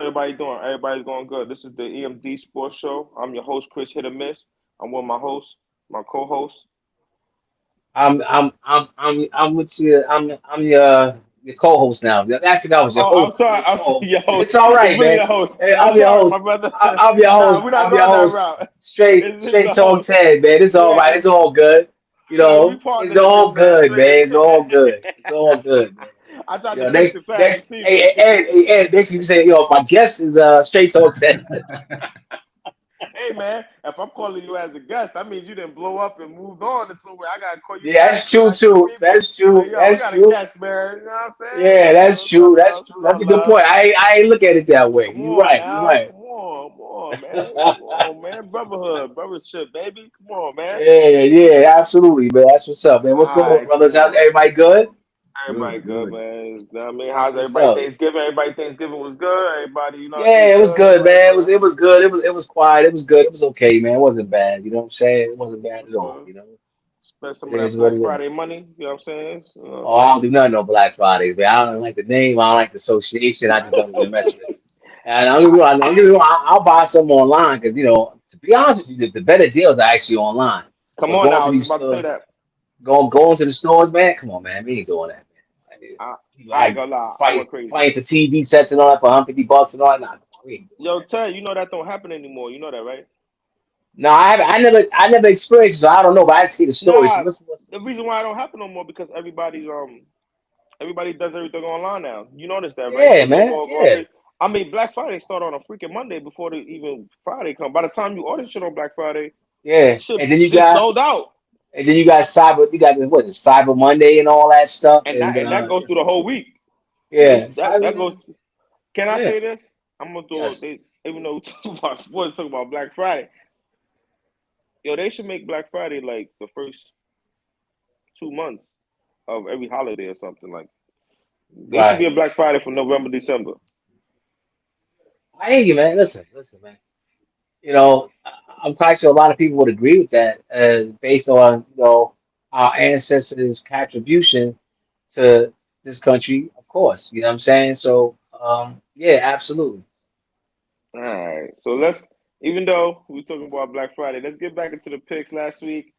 everybody doing? Everybody's going good. This is the EMD Sports Show. I'm your host, Chris Hit or Miss. I'm with my host, my co-host. I'm with you. I'm your co-host now. Last week I was your Oh, I'm host. sorry. Your I'm sorry, co-host. your host. It's all It's right, really man. the host. Hey, I'm I'm your sorry, my host. brother. I'm your Nah, host. we're not I'm your going that host. route. It's Straight the talk, host. Ted, man. It's all Yeah, right. It's all good. You nah, we know, it's partnership all now. good, man. Straight. It's all good. It's all good, man. I tried You to know, fix it fast this season. Ed, next you say, my guest is straight talk, Ted. Hey man, if I'm calling you as a guest, that means you didn't blow up and moved on to somewhere. I gotta call you Yeah, back that's to true like the too. people. That's true. Like, yo, we That's got a true. guest, man. You know what I'm saying? Yeah, that's What's up, true. That's love? true. What's That's up, a good love? point. I ain't look at it that way. Come You're on right. You're now. right. Come on, man. Come on, man. Brotherhood, brothership, baby. Come on, man. Yeah, yeah, absolutely, man. That's what's up, man. What's All going on, right, come brothers? How's on. everybody good? Everybody Good, good, good. man. You know what I mean? That's How's what's everybody up. Thanksgiving? Everybody Thanksgiving was good. Everybody, Yeah, did it was good. good, Everybody man. good. It was good. It was quiet. It was good. It was okay, man. It wasn't bad. You know what I'm saying? It wasn't bad at all. Uh, You know, Spend it some of that is what Black it is. Friday money. You know what I'm saying? Oh, I don't do nothing on Black Fridays, man. I don't like the name. I don't like the association. I just don't even mess with it. And I'll give you, I'll buy some online because to be honest with you, the better deals are actually online. Come But on going now. to I was just these about to say stores. that. Going to the stores, man. Come on, man. We ain't doing that, man. I ain't I gonna lie. I fight went crazy. fighting for TV sets and all that for $150 and all that. Nah, we ain't doing Yo, that. Ted, you know that don't happen anymore. You know that, right? No, I never experienced it, so I don't know. But I see the stories. So Nah. what's The reason why I don't happen no more because everybody does everything online now. You notice that, right? yeah, So you man. go Yeah, crazy. I mean, Black Friday start on a freaking Monday before the even Friday come. By the time you order shit on Black Friday, yeah. And then you shit got sold out, Cyber. You got the Cyber Monday and all that stuff. and And that goes through the whole week. yeah, That Cyber. goes. Can I Yeah. say this? I'm gonna do it. Yes. Even though we talk about sports, talk about Black Friday. Yo, they should make Black Friday like the first 2 months of every holiday or something like. There should be Right. a Black Friday from November, December. I hear you, man. Listen, man. I'm quite sure a lot of people would agree with that, based on our ancestors' contribution to this country, of course. You know what I'm saying? So, yeah, absolutely. All right. So let's, even though we're talking about Black Friday, let's get back into the picks last week.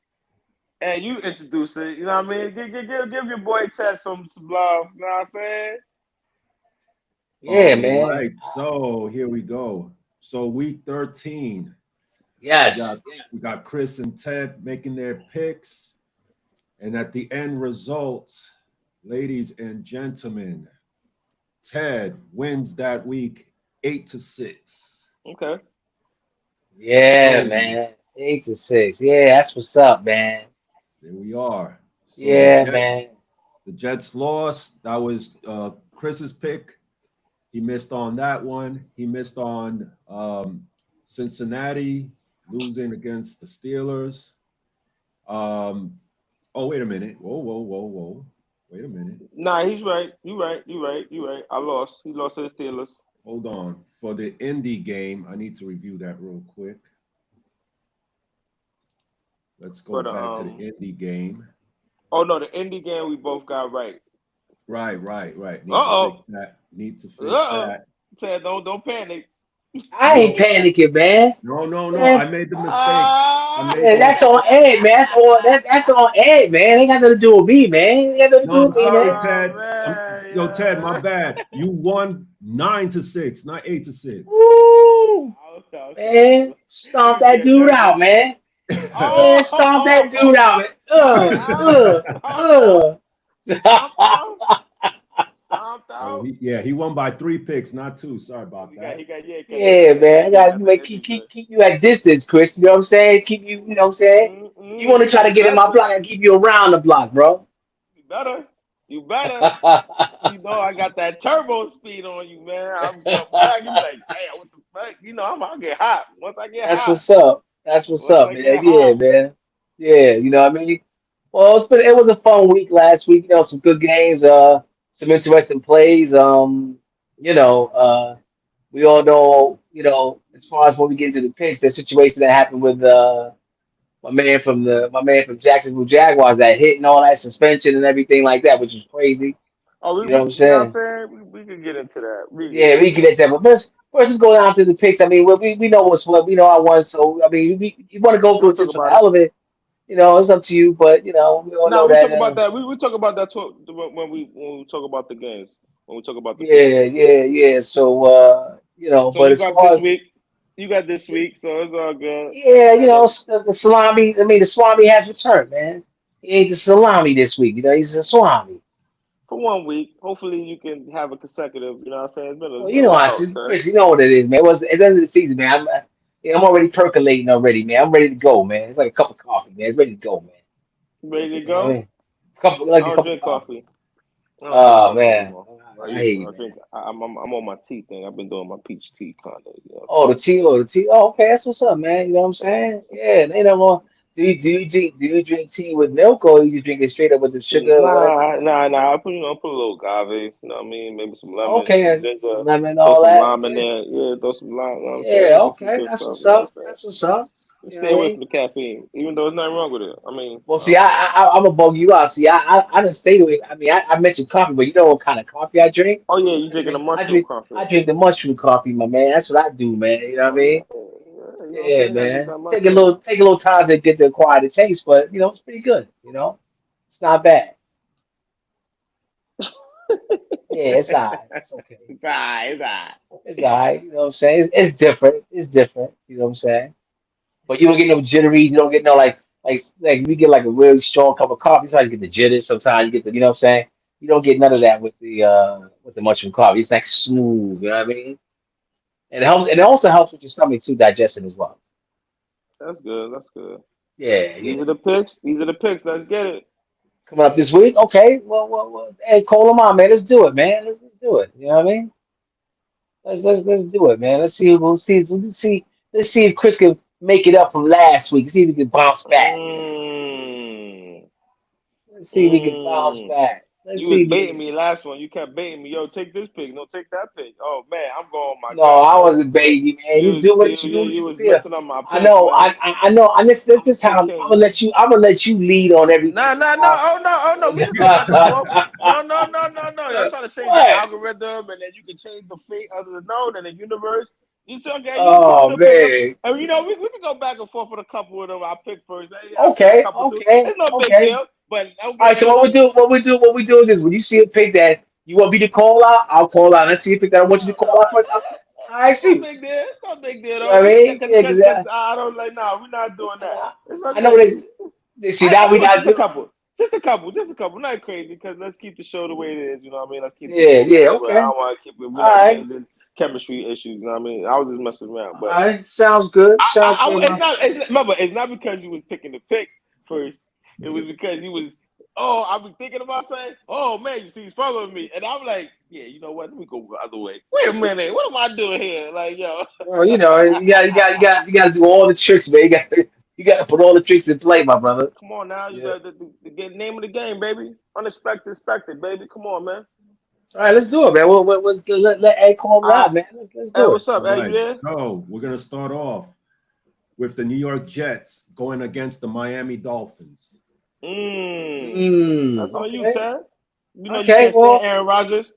Hey, you introduce it. You know what I mean? Give your boy Ted some love. You know what I'm saying? Yeah, All man. right, so here we go. So week 13, we got Yes. we got Chris and Ted making their picks, and at the end results, ladies and gentlemen, Ted wins that week 8-6. Okay. Yeah, So man. 8-6. Yeah, that's what's up, man. there we are. So Yeah, man. The Jets lost. That was Chris's pick. He missed on that one. He missed on Cincinnati losing against the Steelers. Um, oh, wait a minute. Whoa, whoa, whoa, whoa. Wait a minute. Nah, he's right. You right. You right. You right. I lost. He lost to the Steelers. Hold on. For the Indy game, I need to review that real quick. Let's go But back to the Indy game. oh no, the indie game we both got right. Right, right, right. Uh Need to fix oh. that. Need to Uh fix oh. that. Ted, don't panic. I ain't No, panicking, man. no, no, no. I That's, made the mistake. I Ah. made yeah, the that's mistake. on Ed, man. That's on Ed, man. Ain't got nothing to do with me, man. Ain't got nothing to No, do I'm with me, sorry, man. Oh Ted. man, Yo, Ted, my yeah. bad. You won 9-6, not 8-6. Woo! Okay. Man, stomp Nigga that being dude dirty. out, man. Man, stomp that dude Oh, out, man. stomped out, Uh. stomped out, stomped So out. he won by 3 picks, not two. Sorry Oh, about that. yeah, because Yeah, man. I Indy got got to that make Indy joint. keep you at distance, Chris. You know what I'm saying? Keep you, you know what I'm saying? If you want to try to You get in my better, block, I keep you around the block, bro. you better, you better. You know I got that turbo speed on you, man. I'm coming back. You be like, damn, what the fuck? You know I'll get hot. Once I get That's hot, what's up. That's what's once up, I man. get Yeah, hot. man. Yeah, you know what I mean? Well, it was a fun week last week. Some good games, some interesting plays. We all know, as far as when we get into the picks, the situation that happened with my man from Jacksonville Jaguars that hit and all that suspension and everything like that, which was crazy. Oh, You know what I'm you know what I'm saying? saying? We could get into that. We could get Yeah, we into can that. get that. But First, let's go down to the picks. I mean, we know what's what. We know I won. So I mean, you want to go through We'll it talk just for the about it. hell of it. It's up to you. But we all Now know we that. talk about that. We talk about that when we talk about the games. When we talk about the picks. Yeah, yeah, yeah. So So but you as got far this as week. You got this week, so it's all good. yeah, And the salami. I mean, the swami has returned, man. He ain't the salami this week. He's a swami. for 1 week, hopefully you can have a consecutive. You know what I'm saying? Well, It's been a I while, see, son. Chris. You know what it is, man. What's at the end of the season, man? I'm already percolating already, man. I'm ready to go, man. It's like a cup of coffee, man. It's ready to go, man. You ready to You know what I go? mean? Like I a don't cup of drink coffee. coffee. I don't drink Oh coffee no man, more. I hate you, I man. drink. I'm on my tea thing. I've been doing my peach tea kind of. You know Oh, what I'm the saying? tea, oh, the tea. Oh, okay, that's what's up, man. You know what I'm saying? Yeah, ain't no more. Do you drink tea with milk or you just drink it straight up with the sugar or whatever? Nah. Put a little agave. You know what I mean? Maybe some lemon, Okay, some and ginger. some lemon, Throw all some that. lime in Okay. there. Yeah, throw some lime. You know what I'm Yeah, saying? Get some okay. good That's stuff. what's You know what up. I'm saying? That's what's up. Just You know stay what I away mean? from the caffeine, even though there's nothing wrong with it. I mean, Well, see, I'm gonna bug you out. See, I didn't stay with. I mean, I mentioned coffee, but you know what kind of coffee I drink? oh yeah, you I drinking a drink, I mushroom drink, coffee. I drink the mushroom coffee, my man. That's what I do, man. You know what I Oh yeah, mean? yeah. You know what I'm Yeah, saying? You gotta get man. that mushroom. Take a little time to get to acquire the taste, but it's pretty good. It's not bad. Yeah, it's alright. It's okay. It's alright. It's alright. It's alright. You know what I'm saying? It's different. It's different. You know what I'm saying? But you don't get no jitteries. You don't get no like we get like a really strong cup of coffee. Sometimes you get the jitters. Sometimes you get the, you know what I'm saying? You don't get none of that with the mushroom coffee. It's like smooth. You know what I mean? And it helps. And it also helps with your stomach too, digestion as well. That's good. That's good. Yeah, These yeah. are the picks. These are the picks. Let's get it. Coming up this week. Okay. Well. Hey, call them on, man. Let's do it, man. Let's do it. You know what I mean? Let's do it, man. Let's see if Chris can make it up from last week. See if he can bounce back. Mm, Let's see if he can bounce mm. back. Let's You was see if he baiting can. me last one. You kept baiting me. Yo, take this pick. No, take that pick. Oh man, I'm going with my No, gut, I man. wasn't baiting you, man. You You do you what was you feel. messing up my I picks, know. man. I know. And this I'm a this how pick I'm king, gonna man. let you. I'm gonna let you lead on everything. Nah, This nah, no. time. Oh no. We can go back and forth. No. Y'all trying to change the What? algorithm and then you can change the fate of the node and the universe. You say, okay, you Oh still pick them. man. And we can go back and forth with a couple of them. I pick first. Hey, I pick a Okay. couple too. Okay. It's no big Okay. deal. But All okay, right. So what we do is this: when you see a pick that you want me to call out, I'll call out. Let's see a pick that I want you to call out first. I it's no shoot. big deal. It's no big deal You know though. what I mean? Yeah, Cause I don't like no, we're not doing that. It's I know okay. this. See I that we do it not just a do. couple. Just a couple. Not crazy because let's keep the show the way it is, you know what I mean? Let's keep the Yeah. show Yeah. moving, but I Okay. don't wanna keep it we're All not right. changing chemistry issues, you know what I mean? I was just messing around. All But right. Sounds good. Sounds good, man. remember, it's not because you was picking the pick first. It was because you was I was thinking about saying, oh man, you see he's following me. And I'm like, yeah, you know what? Let me go the other way. Wait a minute, what am I doing here? Like, yo. Well, you got to do all the tricks, man. You got to put all the tricks in play, my brother. Come on now, you Yeah. got the get name of the game, baby. Unexpected, expected, baby. Come on, man. All right, let's do it, man. Let Ed call All right. live, man. Let's Hey, do it. what's up? All Hey, you right. there? So we're gonna start off with the New York Jets going against the Miami Dolphins. That's on you, Okay. Ted. You know you Okay. can't stand Aaron Rodgers.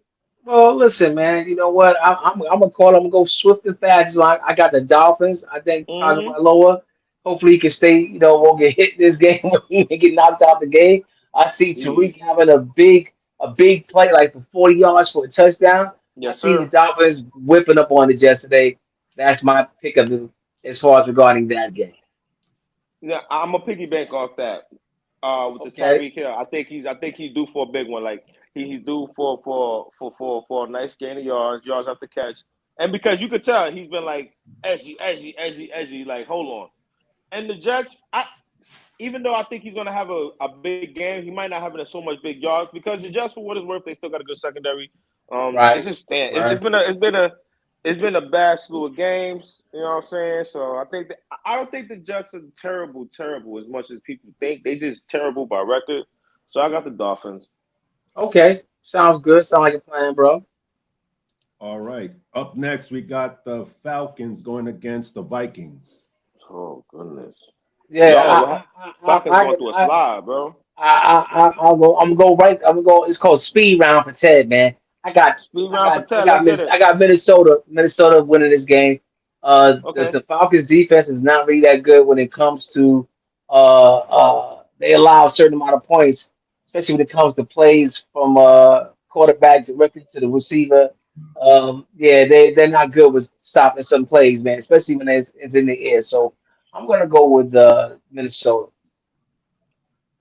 Well, listen, man. You know what? I'm gonna call. I'm gonna go swift and fast. So I got the Dolphins. I think Mm-hmm. Tagovailoa. Hopefully, he can stay. Won't get hit this game. He can get knocked out the game. I see Jeez. Tariq having a big play, like for 40 yards for a touchdown. I Yes, see the sir. Dolphins whipping up on the Jets today. That's my pick of the as far as regarding that game. Yeah, I'm a piggyback off that. With the Okay. Tyreek Hill, I think he's due for a big one. Like he's due for a nice gain of yards after catch. And because you could tell he's been like edgy, like hold on. And the Jets, even though I think he's going to have a big game, he might not have so much big yards because the Jets, for what it's worth, they still got a good secondary. It's Right. just Right. it's been a bad slew of games. You know what I'm saying? So I don't think the Jets are terrible as much as people think. They just terrible by record. So I got the Dolphins. Okay. Sounds good. Sound like a plan, bro. All right. Up next, we got the Falcons going against the Vikings. Oh goodness, Yeah. yo, Falcons going through a slide, bro. I'll go. I'm gonna go right. I'm gonna go. It's called speed round for Ted, man. I got, Speed round for Ted. Let's get I it. got Minnesota winning this game. Okay. The Falcons defense is not really that good when it comes to they allow a certain amount of points, especially when it comes to plays from quarterback directly to the receiver. Yeah, they're not good with stopping some plays, man, especially when it's in the air. So I'm gonna go with Minnesota.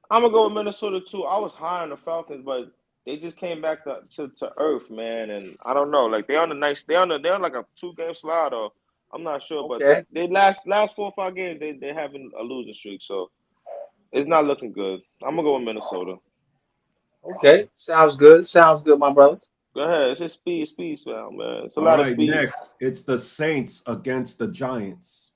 I'm gonna go with Minnesota too. I was high on the Falcons, but they just came back to earth, man. And I don't know, like they're on like a 2 game slide, or I'm not sure, but Okay. they last 4 or 5 games they having a losing streak, so it's not looking good. I'm gonna go with Minnesota. Okay. Sounds good. Sounds good, my brother. Go ahead, it's just speed, sound, man. It's a All lot of right, speed. next it's the Saints against the Giants.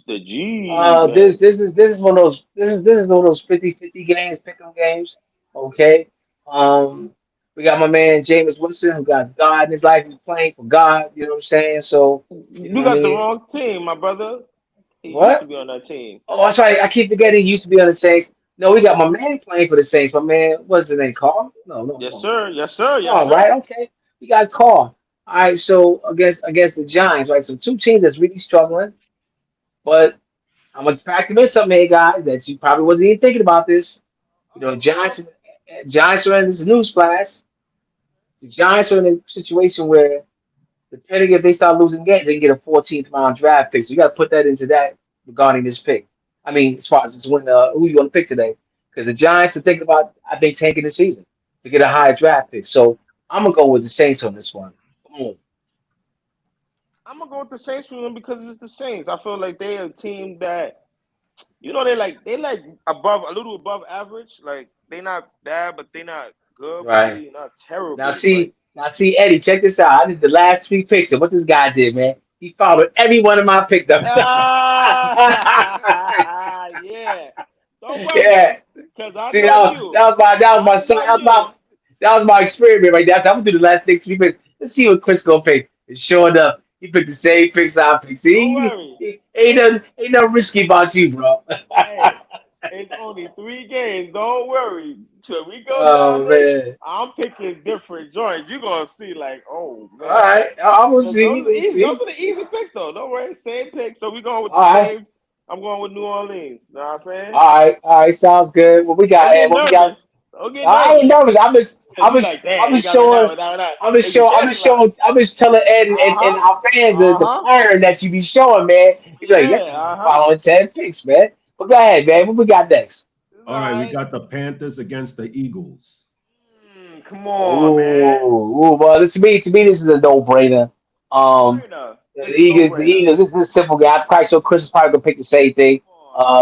The G man. This is one of those this is one of those 50-50 games, pick 'em games. Okay. Um, we got my man Jameis Winston who got God in his life. He's playing for God. You know what I'm saying? So you know You what I got the mean. wrong team, my brother. He used to What? be on that team. Oh, that's right. I keep forgetting he used to be on the Saints. No, we got my man playing for the Saints. My man, what's his name? Carl? Yes, No. sir. Yes, sir. Yes, Carl, sir. right? Okay. We got Carl. All right. So against the Giants, right? So two teams that's really struggling, but I'm gonna factor in something, here, guys, that you probably wasn't even thinking about this. You know, Uh-oh. Giants are in this newsflash. The Giants are in a situation where, depending if they start losing games, they can get a 14th round draft pick. So you got to put that into that regarding this pick. I mean, as far as just when who you going to pick today, because the Giants are thinking about, I think, tanking the season to get a higher draft pick. So I'm gonna go with the Saints on this one. Boom. I'm gonna go with the Saints for them because it's the Saints. I feel like they're a team that they like above a little above average. Like they not bad, but they not good, but Right. they not terrible. Like Now see, Eddie, check this out. I did the last 3 picks, and what this guy did, man, he followed every one of my picks. No, yeah. Don't worry, yeah. cause I See, know you. that was my I son. know you. That was my experiment right there. So I'm gonna do the last next 3 picks. Let's see what Chris gonna pick. And sure enough, he picked the same picks I picked. Don't See, worry. ain't nothing risky about you, bro. Hey, it's only 3 games. Don't worry. Till we go down Oh there, man. I'm picking different joints. You're gonna see, like, oh All man. right, I will Those see. are the We'll easy. Those see. are the easy picks, though. Don't worry, same pick. So we going with the All right, same. I'm going with New Orleans. You know what I'm saying? all right. Sounds good. What we Don't got? get What we got? nervous. Don't get I ain't nervous. nervous. Cause you like, damn, I'm he just got me showing, that, that. They get I'm just telling Ed Uh and huh. our fans Uh the huh. pattern that you be showing, man. You be like, that Yeah. dude Uh be huh. following 10 picks, man. But go ahead, man. What we got next? It's All right, we alright. got the Panthers against the Eagles. Come on, man. Well, to me, this is a no-brainer. No Um, brainer. the It's a no Eagles, brainer. this is a simple guy. I'm probably sure Chris is probably gonna pick the same thing.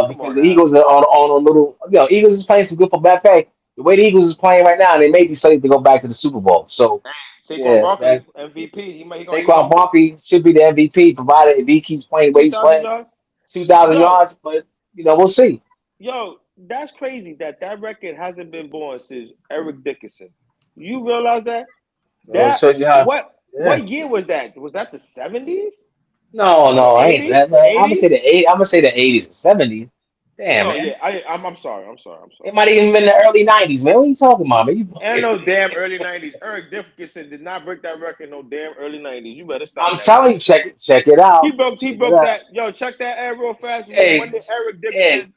Come Because on the now. Eagles are on a little, Eagles is playing some good football. Matter of fact, the way the Eagles is playing right now, they may be slated to go back to the Super Bowl. So, Saquon yeah, Barkley, man. MVP. He gonna Saquon be Barkley should be the MVP, provided if he keeps playing the way two he's thousand playing, yards. 2,000 Yo, yards. But we'll see. yo, that's crazy that record hasn't been born since Eric Dickerson. You realize that? So it That shows you how. Yeah. what year was that? Was that the 70s No, or the no, I ain't 80s? that, The man. I'm gonna 80s? say the eight. I'm gonna say the 80s and 70s. Damn, No, man. yeah. I'm sorry. I'm sorry. I'm It sorry. might have even been the early 90s, man. What are you talking about, man? You And bugging. no damn early 90s. Eric Dickerson did not break that record. No damn early 90s. You better stop I'm that telling you, nonsense. check it He out. broke. He Check it broke out. that. Yo, check that ad real fast. Hey, When did Eric yeah, Dickerson?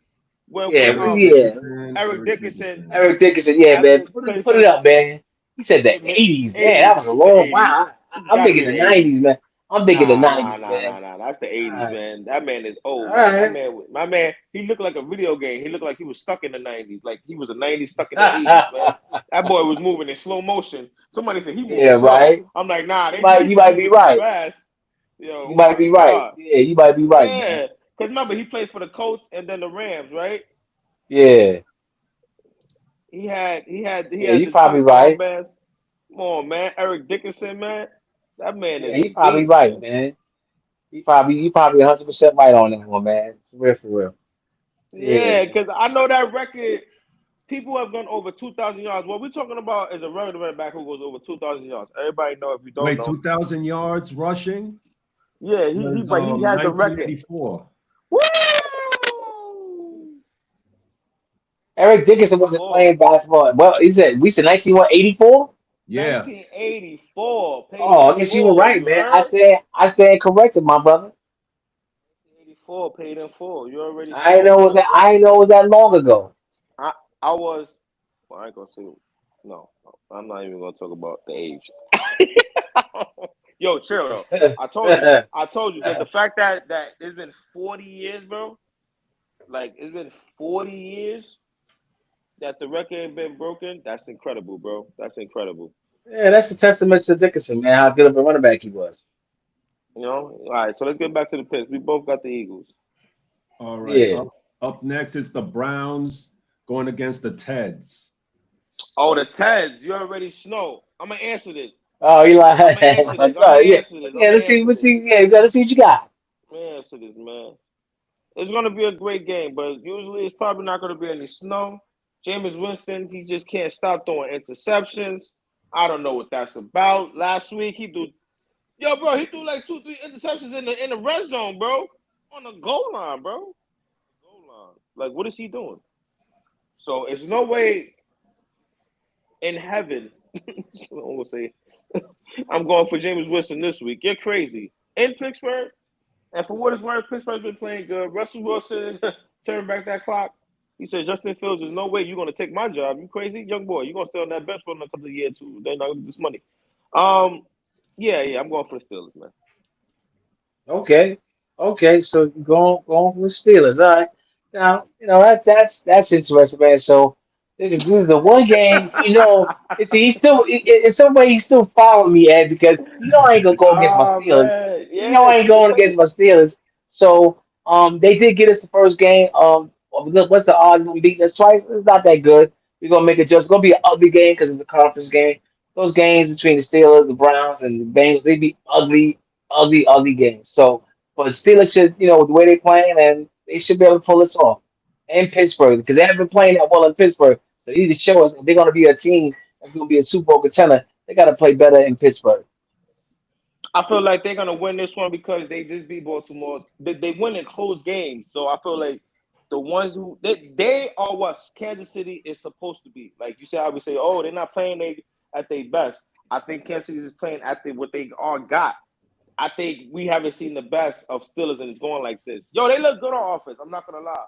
When yeah, Eric um yeah. Dickerson, Eric Eric Dickerson Dickerson. Eric Dickerson, yeah, man. after played Put for it up, man. He said the the 80s, man. 80s. That was a It's the long. 80s. Wow, It's I'm got to be thinking the the 80s. 90s, man. I'm thinking the 90s, man. Nah. That's the All 80s, right, man. That man is all old, man. right. My man, he looked like a video game. He looked like he was stuck in the 90s. Like he was a 90s stuck in the 80s, man. That boy was moving in slow motion. Somebody said he moving Yeah, slow. right. I'm like, nah, You he's might be moving too right. fast. Yo, You oh might my be right. God. Yeah, you might be right, man. Yeah. Because remember, he played for the Colts and then the Rams, right? Yeah, He yeah, had you the probably two right. armbands. Come on, man. Eric Dickerson, man. That man Yeah, is you a probably beast, right, man. man. You probably 100% right on that one, man. For real, for real. Yeah. Yeah, because I know that record. People have gone over 2,000 yards. What we're talking about is a running back who goes over 2,000 yards. Everybody know if you don't Wait, know. 2,000 yards rushing Yeah, was but he has the record. 1984. Woo! Eric Dickinson Come wasn't on. playing basketball. Well, he said we said 1984. Yeah. 1984. Paid Oh, in I guess you were full. right, You man. heard? I stand corrected, my brother. 1984. Paid in full. You already I ain't spoke, know it was man. that. I ain't know it was that long ago. I I was. Well, I ain't gonna say. No, I'm not even gonna talk about the age. Yo, chill though. I told you. I told you because the fact that it's been 40 years, bro. Like it's been 40 years that the record ain't been broken. That's incredible, bro. That's incredible. Yeah, that's a testament to Dickerson, man. How good of a running back he was. You know. All right. So let's get back to the picks. We both got the Eagles. All right. Yeah. Up next, it's the Browns going against the Teds. Oh, the Teds. You already know. I'm gonna answer this. Oh, you like, I'm gonna answer this. I'm gonna yeah, answer this. I'm yeah. gonna Let's see, answer let's this. see. Yeah, you gotta see what you got. I'm gonna answer this, man. It's gonna be a great game, but usually it's probably not gonna be any snow. Jameis Winston, he just can't stop throwing interceptions. I don't know what that's about. Last week he threw, yo, bro, he threw like 2, 3 interceptions in the red zone, bro, on the goal line, bro. Goal line. Like, what is he doing? So it's no way in heaven. I'm gonna say I'm going for Jameis Winston this week. You're crazy. In Pittsburgh, and for what it's worth, Pittsburgh's been playing good. Russell Wilson turned back that clock. He said, Justin Fields, there's no way you're going to take my job. You crazy? Young boy, you're going to stay on that bench for another year, too. They're not going to get this money. Um, yeah, I'm going for the Steelers, man. Okay, okay. So going for the Steelers. All right. Now that's interesting, man. So this is the one game. It's he's still in some way he's still following me, Ed, because I ain't gonna go against my Oh, Steelers. man. I Yeah, ain't keep the going against my pace. Steelers. So they did get us the first game. What's the odds of them beating us twice? It's not that good. We're gonna make it just. It's gonna be an ugly game because it's a conference game. Those games between the Steelers, the Browns, and the Bengals, they be ugly, ugly, ugly games. So, but Steelers should, with the way they playing, and they should be able to pull this off in Pittsburgh because they haven't been playing that well in Pittsburgh. So they need to show us if they're going to be a team that's going to be a Super Bowl contender. They got to play better in Pittsburgh. I feel like they're going to win this one because they just beat Baltimore. They win in close games. So I feel like the ones who they are what Kansas City is supposed to be. Like you said, I would say, oh, they're not playing at their best. I think Kansas City is playing at what they all got. I think we haven't seen the best of Steelers, and it's going like this. Yo, they look good on offense. I'm not gonna lie.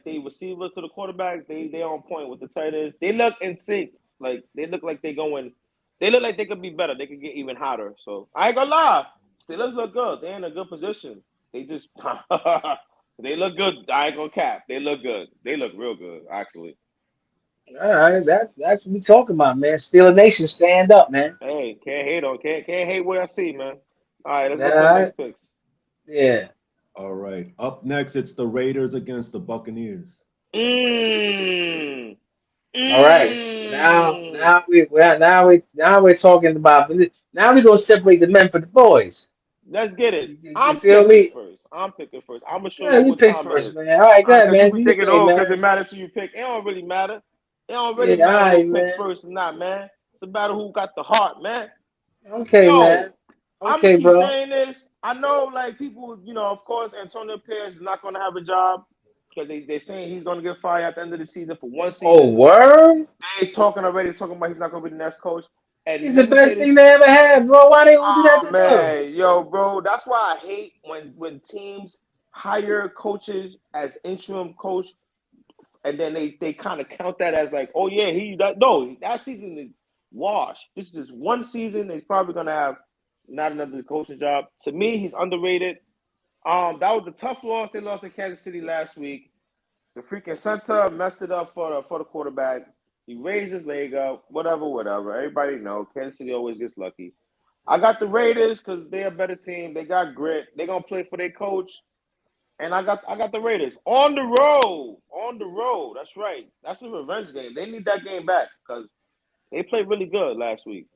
They receivers to the quarterback. They on point with the tight ends. They look in sync. Like they look like they going. They look like they could be better. They could get even hotter. So I ain't gonna lie. Steelers look good. They're in a good position. They just they look good. I ain't gonna cap. They look good. They look real good, actually. All right, that's what we talking about, man. Steeler Nation, stand up, man. Hey, can't hate what I see, man. All right, let's All go to the right, next picks. yeah. All right. Up next, it's the Raiders against the Buccaneers. Mmm. All right. Now, Mmm. now we're talking about. Now we're gonna separate the men from the boys. Let's get it. You I'm feel picking me? first. I'm picking first. I'm gonna show Yeah, you you what pick time it first, is. man. All right, go ahead, Because you man. be Do your thinking, thing, oh, because man. it matters who you pick. It don't really matter. It don't really Yeah, all matter who right, pick man. first or not, man. It's about who got the heart, man. Okay, man. Yo, I'm gonna Okay, keep bro. saying this. I know, like people, of course, Antonio Pierce is not gonna have a job because they're saying he's gonna get fired at the end of the season for one Oh, season. word? They talking about he's not gonna be the next coach. And He's the let me say best this. thing they ever had, bro. Why they gonna do that Oh to him? man, yo, bro, that's why I hate when teams hire coaches as interim coach, and then they kind of count that as like, oh yeah, no, that season is washed. This is one season. He's probably gonna have not another coaching job. To me, he's underrated. That was a tough loss. They lost in Kansas City last week. The freaking center messed it up for the quarterback. He raised his leg up. Whatever. Everybody know Kansas City always gets lucky. I got the Raiders because they're a better team. They got grit. They're gonna play for their coach. And I got the Raiders on the road. On the road. That's right. That's a revenge game. They need that game back because they played really good last week.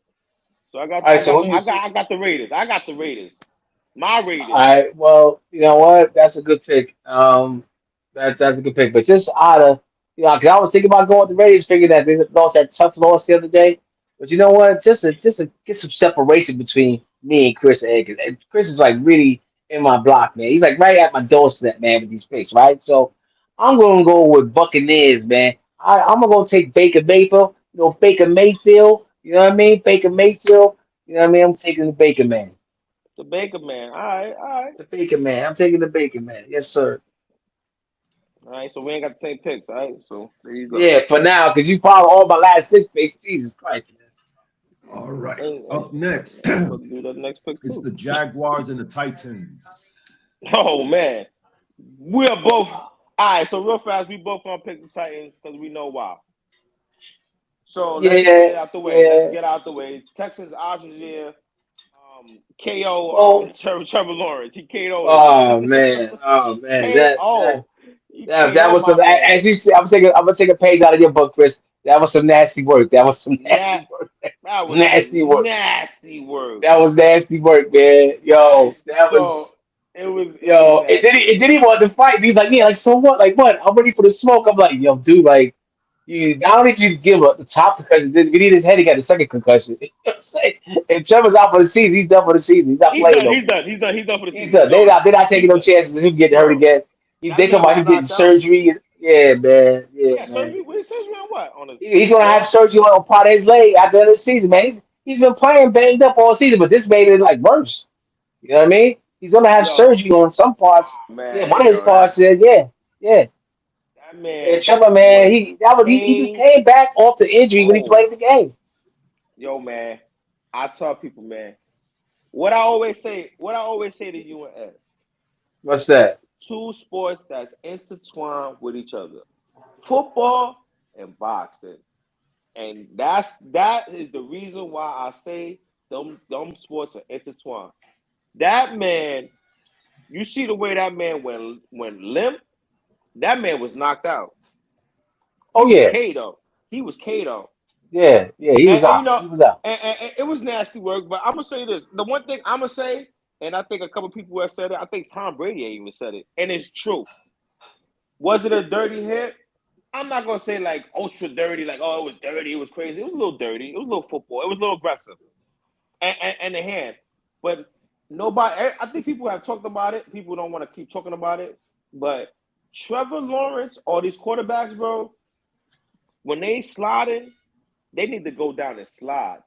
So I got All right, I got so who you I got see? I got the Raiders. I got the Raiders. My All Raiders. right, well, you know what? That's a good pick. That's a good pick. But just out of, 'cause I was thinking about going to Raiders, figuring that they lost that tough loss the other day. But you know what? Just to get some separation between me and Chris Egg. And Chris is like really in my block, man. He's like right at my doorstep, man, with these picks, right? So I'm gonna go with Buccaneers, man. I'm gonna go take Baker Mayfield, Baker Mayfield. You know what I mean? Baker Mayfield. You know what I mean? I'm taking the Baker man. The Baker man. All right, all right, The Baker man. I'm taking the Baker man. Yes, sir. all right. So we ain't got the same picks. All right. So there you go. Yeah, for now, because you follow all my last 6 picks. Jesus Christ, man. All right. And Up next, I'm supposed to do the next pick it's too. the Jaguars and the Titans. Oh man, we're both. All right. So real fast, we both gonna pick the Titans because we know why. So let's just get Yeah, it out the way. Let's yeah. get out the way. Texans options here. KO Well, Trevor Lawrence. He KO'd oh him. man, oh man, KO. He that KO'd was my some. man. As you see, I'm gonna take a page out of your book, Chris. That was some nasty work. That was some Nah, nasty work. that was Nasty some work. nasty work. That was nasty work, man. Yo, Nice. that Yo, was. it was Yo, nasty. it did he want to fight? He's like, yeah, like so what? Like what? I'm ready for the smoke. I'm like, yo, dude, like, you not only did you give up the top concussion, then we need his head. He got the second concussion. You know what I'm saying? If Trevor's out for the season, he's done for the season. He's not He's playing done. no He's more. done. He's done. He's done for the He's season. He's done. gone. They're not taking He's no done. chances of him getting hurt Bro, again. that They talking man about was him getting knocked out. surgery. Yeah, man. He Yeah, got man. surgery. What surgery on what? On his He's gonna have jaw? surgery on part of his leg after the end of the season, man. He's been playing banged up all season, but this made it like worse. You know what I mean? He's gonna have Yo, surgery on some parts. Yeah, one man, of his yo, parts said, yeah, yeah. that And man Trevor, man, was he just king. came back off the injury when he Oh, played the game. yo, man. I tell people, man. What I always say to you and Ed. What's that? Two sports that's intertwined with each other: football and boxing. And that is the reason why I say them sports are intertwined. That man, you see the way that man went limp. That man was knocked out. He Oh was yeah, KO. He was KO. yeah, yeah. He was And you out. know, He was out. and it was nasty work. But I'm gonna say this: the one thing I'm gonna say, and I think a couple people have said it. I think Tom Brady even said it, and it's true. Was it a dirty hit? I'm not gonna say like ultra dirty, like oh it was dirty, it was crazy. It was a little dirty. It was a little football. It was a little aggressive, and the hand. But nobody. I think people have talked about it. People don't want to keep talking about it. But Trevor Lawrence, all these quarterbacks, bro, when they sliding, they need to go down and slide.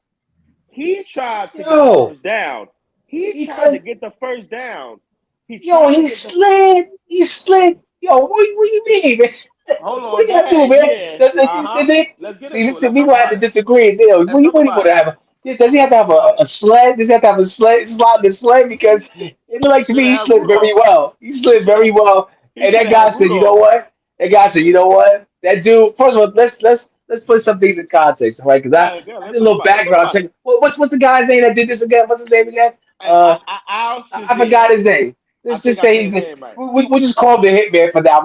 He tried to get the Yo, first down. He he tried to could. get the first down. He Yo, tried to he get the. slid. He slid. Yo, what you mean, man? Hold What on, do go you gotta do, ahead. man? Yeah. Does Uh-huh. it? Let's get See, into it. listen, Let's we talk gonna have to about it. disagree. You know, Let's what talk you about gonna it. have? Does he have to have All right. a sled? Does he have to have a sled, slide the sled? Because it looked like to Should me he have had slid very Rudolph. well. He He slid should very have well. he And should that have guy had said, you know Rudolph. what? That guy said, you know what? That dude. First of all, let's put some things in context, all right? Because Yeah, I let's did a talk little about it. Let's talk background about it. check. What's the guy's name that did this again? What's his name again? Uh, Al I forgot Shazier. his name. I Let's think just I say said he's his the. name right. We just call him the hitman for now.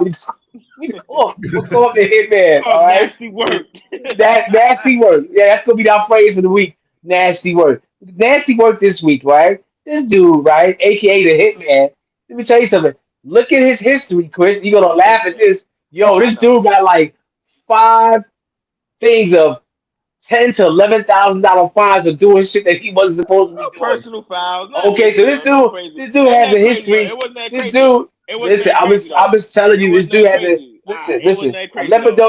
We'll call him the hitman. Oh, All right. nasty work. That nasty work. Yeah, that's gonna be our phrase for the week. Nasty work. Nasty work this week, right? This dude, right, aka the hitman. Let me tell you something. Look at his history, Chris. You're gonna laugh at this. Yo, I this know. dude got like five things of $10,000 to $11,000 fines for doing shit that he wasn't supposed to be No doing. personal fouls, nothing Okay, so major though, nothing crazy. this dude Ain't has a that crazy though. It history. wasn't that This crazy though. dude, It wasn't listen, that crazy I though. was telling It you, this wasn't dude that has a crazy. It wasn't listen. that crazy though.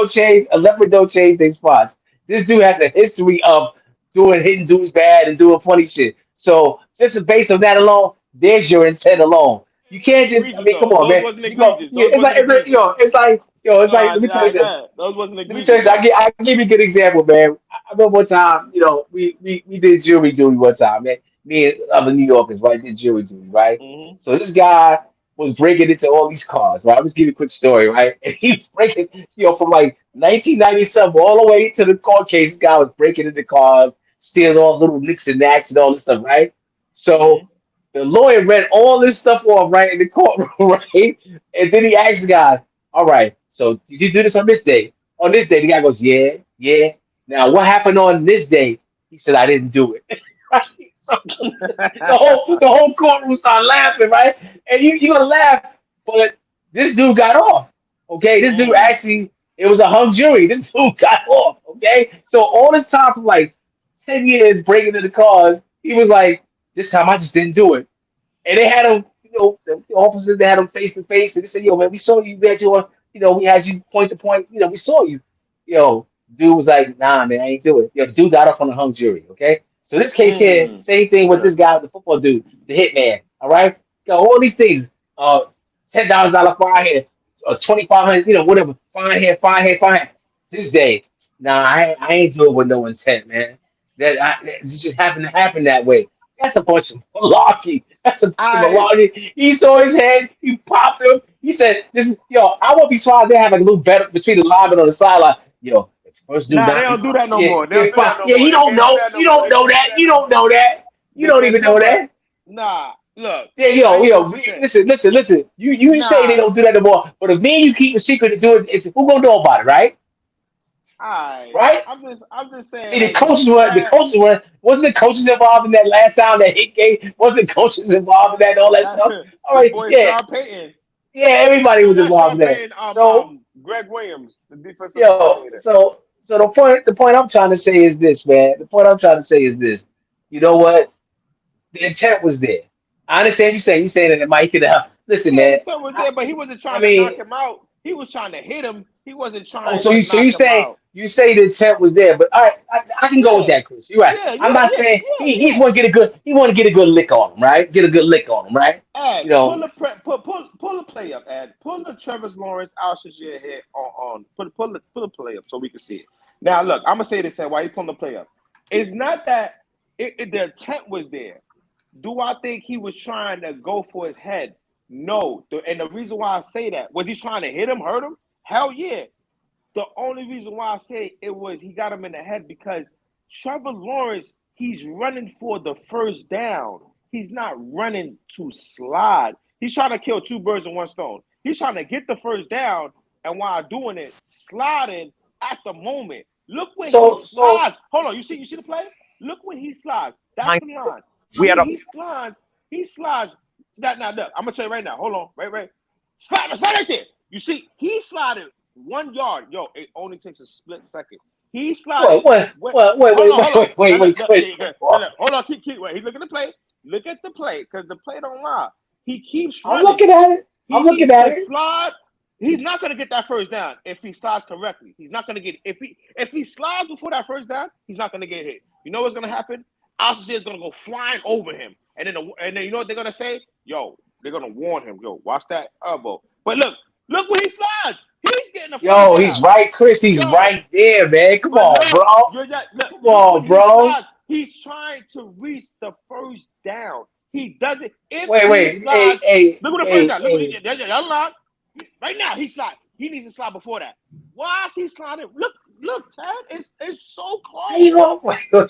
A leopard don't change their spots. This dude has a history of doing hitting dudes bad and doing funny shit. So just based on that alone, there's your intent alone. You It wasn't can't just, I egregious mean, come though. on, Those man. wasn't You go, egregious. yeah, Those wasn't egregious. it's No, like, let me tell you something. those wasn't Let me tell egregious you, though. I'll give you a good example, man. I remember one time, we did jury duty one time, man. Me and other New Yorkers, right, did jury duty, right? Hmm. So this guy was breaking into all these cars, right? I'll just give you a quick story, right? And he was breaking, from like 1997 all the way to the court case. This guy was breaking into cars, stealing all little nicks and knacks and all this stuff, right? So Hmm. the lawyer read all this stuff off, right, in the courtroom, right? And then he asked the guy, all right, so did you do this on this day? On this day, the guy goes, yeah, yeah. Now, what happened on this day? He said, I didn't do it. Right? So the whole courtroom started laughing, right? And you're gonna laugh, but this dude got off. Okay, this dude Mm. actually, it was a hung jury. This dude got off. Okay, so all this time for like 10 years breaking into cars, he was like, this time I just didn't do it. And they had him, the officers, they had him face to face, and they said, "Yo, man, we saw you. We had you on, we had you point to point. We saw you, yo." Dude was like, nah, man, I ain't do it. Yo, dude got off on a hung jury. Okay, so this case here, Mm. same thing with Yeah. this guy, the football dude, the hitman. All right, got all these things. $10 fine here, 2,500, whatever. Fine here, fine here, fine here. This day, nah, I ain't do it with no intent, man. It just happened to happen that way. That's a bunch of malarkey. That's a bunch of I malarkey. He saw his head. He popped him. He said, "This, yo, I won't be surprised. They have like a little bet between the linemen on the sideline. Yo, if the first dude Nah, they knock him don't do out, that no yeah, more. They yeah, don't do that fine. no Yeah, more. he They don't can't do know. that no You more. don't They know can't do that. that You no don't more. know that. You They don't can't even look, know look. that. Nah, look. Yeah, I yo, hear yo, what you said. listen. You say they Nah, don't do that no more, but if me and you keep a secret to do it, it's who gonna know about it, right? I. Right? I'm just saying, See, the like, coaches were the that. coaches were wasn't the coaches involved in that last time that hit game? Wasn't the coaches involved in that and all that That stuff? All your right, boy yeah, Sean Payton. yeah, everybody No, was not involved Sean in that. Payton. So, Greg Williams, the defensive yo, coordinator. so the point I'm trying to say is this, man. The point I'm trying to say is this. You know what? The intent was there. I understand you saying that it might get out. Listen, Yeah, the man. intent was I there, but he wasn't I trying to knock mean, him out. He was trying to hit him. He wasn't oh, trying so to you knock him say out. the intent was there, but all right, I can go with Yeah, that, Chris. You're right. yeah, I'm yeah, not yeah, saying yeah, he just yeah. want to get a good lick on him, right? Get a good lick on him, right? Ed, You know, pull the play up, Ed. Pull the Travis Lawrence Al Shazier hit on. Pull the play up so we can see it. Now, look, I'm gonna say this, Ed. Why you pulling the play up? It's not that the intent was there. Do I think he was trying to go for his head? No. And the reason why I say that was he trying to hit him, hurt him? Hell yeah. The only reason why I say it was he got him in the head because Trevor Lawrence, he's running for the first down. He's not running to slide. He's trying to kill two birds with one stone. He's trying to get the first down, and while doing it, sliding at the moment. Look where he so slides. Hold on, you see the play? Look where he slides. That's Behind the line. we had a He slides. He slides. That now look, I'm gonna tell you right now. Hold on, right. Slide right there. You see, he slided 1 yard. Yo, it only takes a split second. He slided. Hold on. Chris, come on. Hold on. Keep. Wait. He's looking at the play. Look at the play, because the play don't lie. He keeps I'm running. looking at it. I'm He looking needs at to it. slide. He's not gonna get that first down if he slides correctly. He's not gonna get if he slides before that first down. He's not gonna get hit. You know what's gonna happen? Oxygen is gonna go flying over him, and then you know what they're gonna say? Yo, they're gonna warn him. Yo, watch that elbow. But look where he slides. He's getting the first Yo, he's down. right, Chris. He's Yo, right there, man. Come but on, look, bro. Come look on, when he bro. slides. He's trying to reach the first down. He doesn't. If he Wait. Hey, slides, hey, look at the first hey, down. Look what he hey. did. Y'all line. Right now, he slide. He needs to slide before that. Why is he sliding? Look, Ted. It's so How you close. know?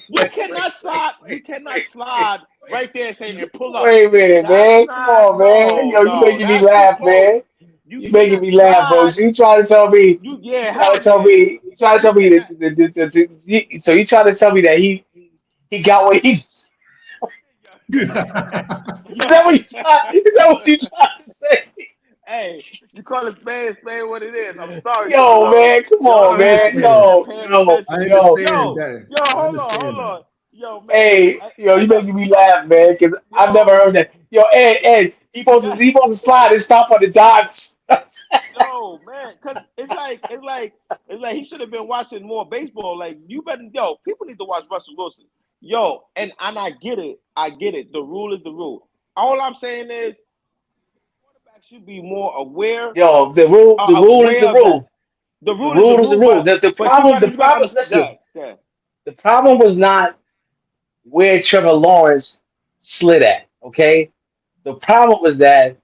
You cannot slide. You cannot slide right there saying and pull up. Wait a minute, That's man. Come not on, man. Yo, you no. making me That's too laugh, close. man. You You making cannot me laugh, bro. slide. So you trying to tell me? Yeah, hell yeah. You trying to You tell me cannot. so you trying to tell me that he got what he? Is that what you trying? Is that what you trying to say? Hey, you call it spade what it is. I'm sorry, Yo, Solo. man, come Y'all on, ain't man. understand. paying I attention. understand Yo, that. I hold on, understand that. Yo, man, Hey, yo, hey, you look, making me laugh, man, because I've never yo, heard that. Yo, Ed, that, he supposed to slide and stop on the dots. yo, man, cause it's like he should have been watching more baseball. Like you better, people need to watch Russell Wilson. Yo, and I get it. The rule is the rule. All I'm saying is quarterbacks should be more aware, Yo, the rule is aware the of that. rule. The The rule is the rule is the rule, rule. but The but you problem, gotta the you gotta problem. understand. Listen, Yeah, yeah. the problem was not where Trevor Lawrence slid at. Okay, the problem was that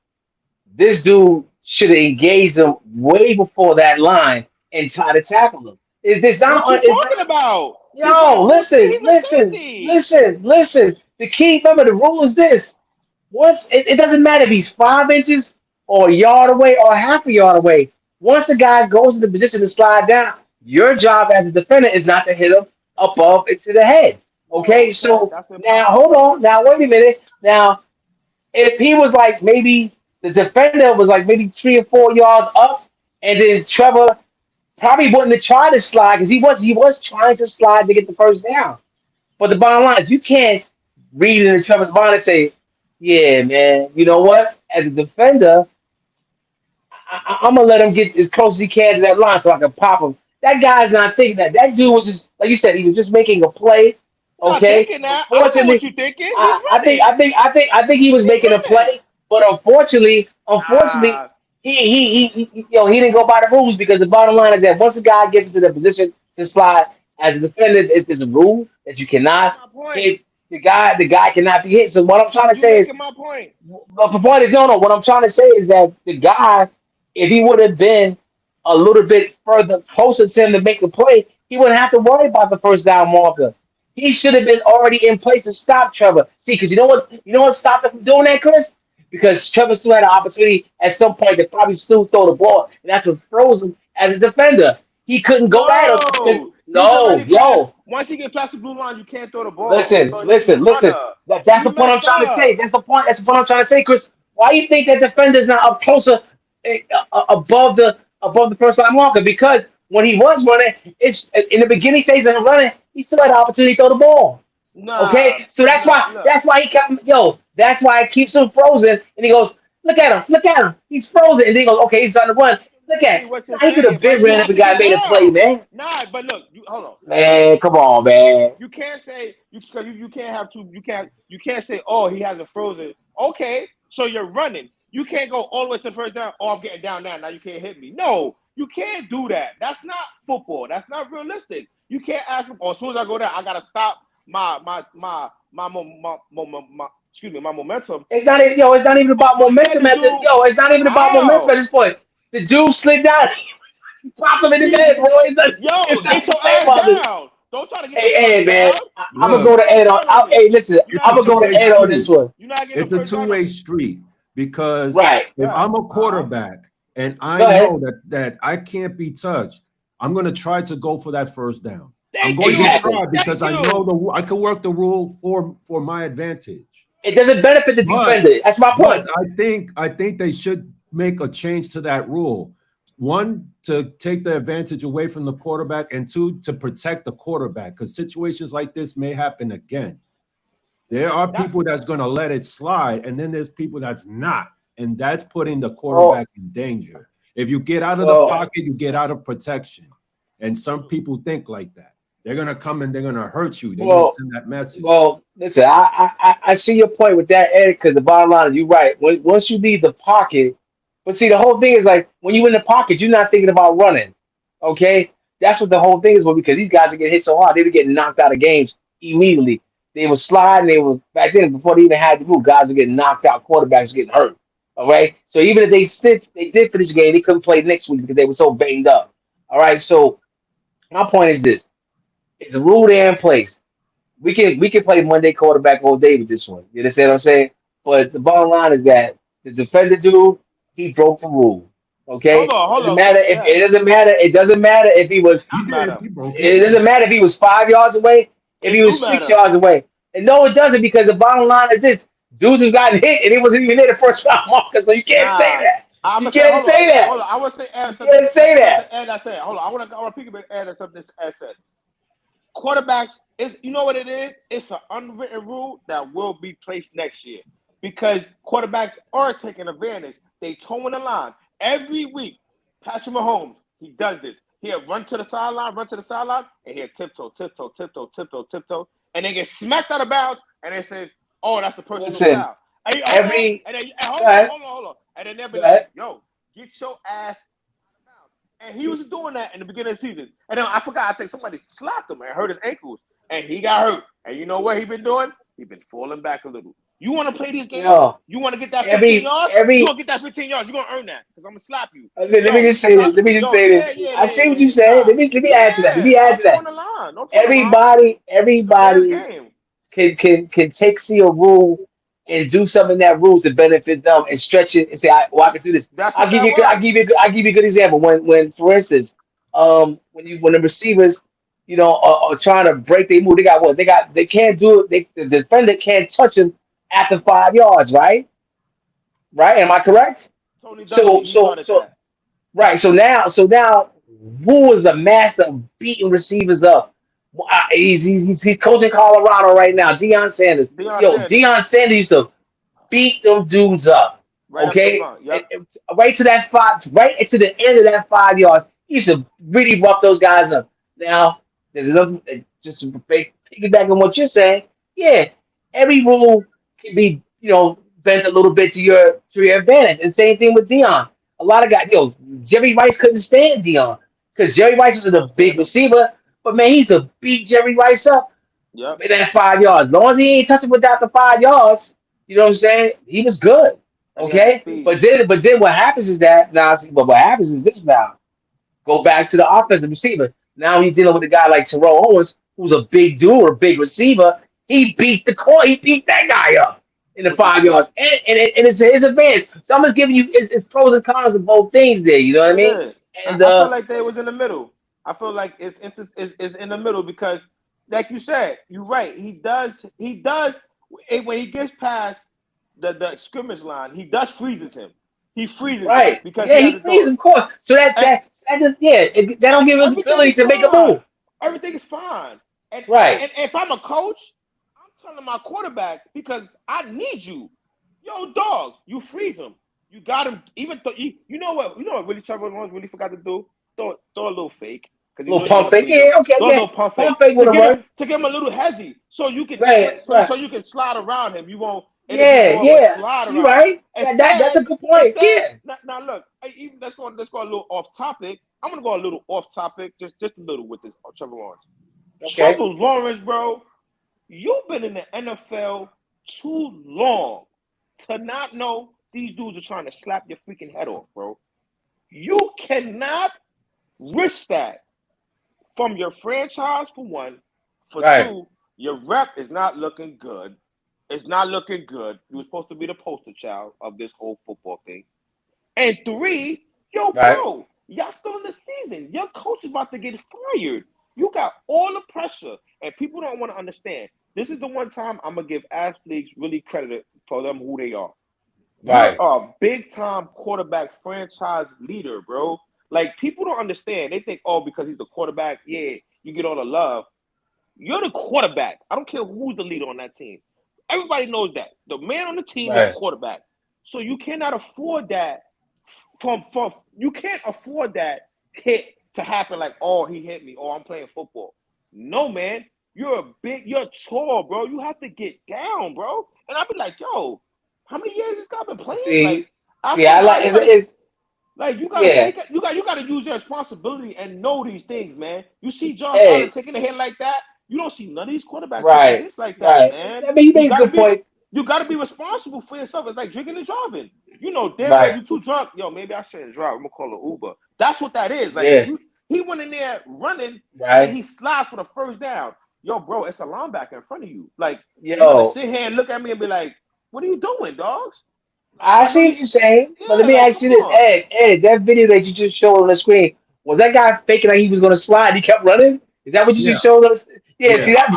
this dude should have engaged him way before that line and tried to tackle him. It's What not. you It's not. talking about? He's like Yo, 4'3". listen, He's a listen, safety. listen, listen. The key, remember, the rule is this. Once it doesn't matter if he's 5 inches or a yard away or half a yard away. Once a guy goes into position to slide down, your job as a defender is not to hit him above into the head. Okay, No, Ted, so that's now hold impossible. on. Now wait a minute. Now, if he was like maybe the defender was like maybe 3 or 4 yards up, and then Trevor probably wouldn't have tried to slide because he was trying to slide to get the first down. But the bottom line is you can't read it in Trevor's mind and say, yeah, man, you know what? As a defender, I'm gonna let him get as close as he can to that line so I can pop him. That guy's not thinking that. That dude was just like you said. He was just making a play. You're not Okay. thinking that. I know what Unfortunately, you're thinking. He's I think running. I think I think I think he was He's making a running. play, but unfortunately, Nah. he didn't go by the rules because the bottom line is that once a guy gets into the position to slide as a defender, there's a rule that you You making cannot my point. hit the guy. The guy cannot be hit. So what I'm trying to You say is, making my point. but the point is, no. What I'm trying to say is that the guy, if he would have been a little bit further closer to him to make a play, he wouldn't have to worry about the first down marker. He should have been already in place to stop Trevor. See, because you know what stopped him from doing that, Chris? Because Trevor still had an opportunity at some point to probably still throw the ball, and that's what froze him as a defender. He couldn't go at him because No. He's no, already past. yo, Once he get past the blue line, you can't throw the ball. listen, So he's a listen, listen. runner. That's You the point I'm messed trying to say. up. That's the point. That's the point I'm trying to say, Chris. Why you think that defender's not up closer, above the first line marker? Because when he was running, it's in the beginning stages of running, he still had the opportunity to throw the ball. Nah. Okay, so that's Look, why look. that's why he kept that's why it keeps him frozen. And he goes, look at him, he's frozen. And then he goes, okay, he's on the run. Look at Literally it. what you're He could have saying, been but you ran up have and to got get made a play, down. man. Nah, but look, hold on. Man, come on, man. You can't say you can't have two. You can't say, oh, he hasn't frozen. Okay, so you're running. You can't go all the way to the first down. Oh, I'm getting down now. Now you can't hit me. No, you can't do that. That's not football. That's not realistic. You can't ask him. Oh, as soon as I go down, I gotta stop my momentum. It's not even about All he had momentum to at this. do. It's not even about momentum at How? this point. The dude slid down, he popped him in his head, bro. It's Yo, not get the your same ass about this. down. Don't try to get the Hey, first man, down. I'm gonna You go Look, to ain't Ed on. telling me. Hey, listen, You're it's not a I'm gonna getting go the to two-way first Ed on down. this street. one. You're not getting the It's a first down on two-way me. street because Right. if Yeah. I'm a Uh-huh. quarterback and I Go ahead. know that I can't be touched, I'm going to try to go for that first down. I'm Thank going to you. Exactly. try Thank because I know you. I can work the rule for my advantage. It doesn't benefit the But defender. That's my but point. I think they should make a change to that rule. One, to take the advantage away from the quarterback, and two, to protect the quarterback because situations like this may happen again. There are That people that's going to let it slide, and then there's people that's not, and that's putting the Well, quarterback in danger. If you get out of the well, pocket, you get out of protection, and some people think like that. They're going to come and they're going to hurt you. They're going to well, send that message. well. Listen, I see your point with that, Ed. Because the bottom line is, you're right. Once you leave the pocket, but see, the whole thing is like when you in the pocket, you're not thinking about running. Okay, that's what the whole thing is. Well, because these guys are getting hit so hard, they were getting knocked out of games immediately. They were sliding. They were back then before they even had to move. Guys were getting knocked out. Quarterbacks were getting hurt. All right. So even if they did finish the game, they couldn't play next week because they were so banged up. All right. So my point is this: it's a rule there in place. We can play Monday quarterback all day with this one. You understand what I'm saying? But the bottom line is that the defender dude, he broke the rule. Okay? hold Doesn't on. matter if Yeah, it doesn't matter. It doesn't matter if he was it He do did. matter. He broke it it. doesn't matter if he was 5 yards away, if It he do was six matter. yards away. And no, it doesn't because the bottom line is this: dudes have gotten hit and he wasn't even near the first round marker. So you can't say Nah. that. I'm You gonna say, can't say that. hold on. I want to say add You something. can't say Something that. Ed I said. Hold on. I want to piggyback add something Ed said. Quarterbacks is you know what it is? It's an unwritten rule that will be placed next year because quarterbacks are taking advantage. They towing the line every week. Patrick Mahomes, he does this. He'll run to the sideline, and he'll tiptoe, and they get smacked out of bounds, and it says, "Oh, that's a personal Listen, foul." Hey, hold on, every and then go ahead, hold on, and then they'll be go like, ahead. "Yo, get your ass out of bounds." And he was doing that in the beginning of the season. And then I forgot, I think somebody slapped him and hurt his ankles. And he got hurt. And you know what he been doing? He been falling back a little. You want to play these games? Yo, You want to get that 15 every yards? You every want to get that 15 yards? You're going to earn that because I'm going to slap you. let me just say this. Let me just say this. I see what you said. Nah. Let me add to that. Let me add Don't to toe on that. the line. Don't toe on the line. It's a fair Everybody game. can take see a rule and do something in that rule to benefit them and stretch it and say, I That's, can do this. that's I'll what give that you a good, I'll was. give you a good, I'll give you a good example. When for instance, when the receivers, are trying to break their move, they got what? They can't do it. The defender can't touch him after 5 yards, right? Right? Am I correct? Tony So Dungy, he so started so that. right. So now, who was the master of beating receivers up? He's coaching Colorado right now. Deion Sanders. Deion Yo, Sanders, Deion Sanders used to beat them dudes up. right up the Okay, front. Yep. right to that five, right into the end of that 5 yards. He used to really rough those guys up. Now, there's another just to piggyback on what you're saying. Yeah, every rule can be bent a little bit to your advantage. And same thing with Dion. A lot of guys, Jerry Rice couldn't stand Dion because Jerry Rice was a Couldn't big stand him. receiver, but man, he used to beat Jerry Rice up Yep. in that 5 yards. As long as he ain't touching without the 5 yards, you know what I'm saying? He was good. And he had the Okay, speed. but then what happens is that now, see, but what happens is this now. Go back to the offensive receiver. Now you're dealing with a guy like Terrell Owens, who's a big dude, a big receiver. He beats he beats that guy up in the Which is 5 yards, and it's his advantage. So I'm just giving you it's pros and cons of both things there. You know what I it mean? is. And I feel like they was in the middle. I feel like it's in the middle because, like you said, you're right. He does when he gets past the scrimmage line, he does freezes him. He freezes him right, because yeah, he has he to throw frees it. him court. So And that just that don't give us the everything ability is to make a fine. move. Everything is fine. And Right, if I'm a coach, I'm telling my quarterback because I need you. Yo, dog, you freeze him. You got him. Even though you know what? You know what? Really, Trevor Lawrence really forgot to do. Throw a little fake because you little know you're pump gonna fake. freeze him. Yeah, okay, Throw a yeah, little pump fake pump fake would to have get him worked. to get him a little hezzy, so you can Right, right. so you can slide around him. You won't. It'll be Yeah, more of a yeah. slide You around. right. That's a good point. Instead, Yeah. now look. Even let's go a little off topic. I'm gonna go a little off topic, just a little with this Trevor Lawrence. Okay. Trevor Lawrence, bro, you've been in the NFL too long to not know these dudes are trying to slap your freaking head off, bro. You cannot risk that from your franchise, for one. For Right. two, your rep is not looking good. It's not looking good. You were supposed to be the poster child of this whole football thing. And three, yo, Right. bro, y'all still in the season. Your coach is about to get fired. You got all the pressure, and people don't want to understand. This is the one time I'm gonna give athletes really credit for them who they are. You're Right. a big time quarterback franchise leader, bro. Like people don't understand. They think, oh, because he's the quarterback, yeah, you get all the love. You're the quarterback. I don't care who's the leader on that team. Everybody knows that. The man on the team is the Right. quarterback. So you cannot afford that from you can't afford that hit to happen like, oh, he hit me, oh, I'm playing football. No, man. You're tall, bro. You have to get down, bro. And I'd be like, yo, how many years this guy been playing? See, Like, see, after a I while, like you gotta it's like yeah. you gotta use your responsibility and know these things, man. You see Josh Allen Hey, taking a hit like that. You don't see none of these quarterbacks taking right, hits like that, right. man. I mean, you You make a gotta good be point. you gotta be responsible for yourself. It's like drinking and driving. You know, damn well Right. you too drunk. Yo, maybe I shouldn't drive. I'm gonna call an Uber. That's what that is. Like Yeah. he went in there running and Right. he slides for the first down. Yo, bro, it's a linebacker in front of you. Like you're gonna Yo, sit here and look at me and be like, "What are you doing, dogs?" Like I I know see you. what you're saying, but let Yeah, me like ask come you this, on. Ed. Ed, that video that you just showed on the screen, was that guy faking like he was gonna slide? He kept running. Is that what you Yeah, just showed us? Yeah. See, yeah. that's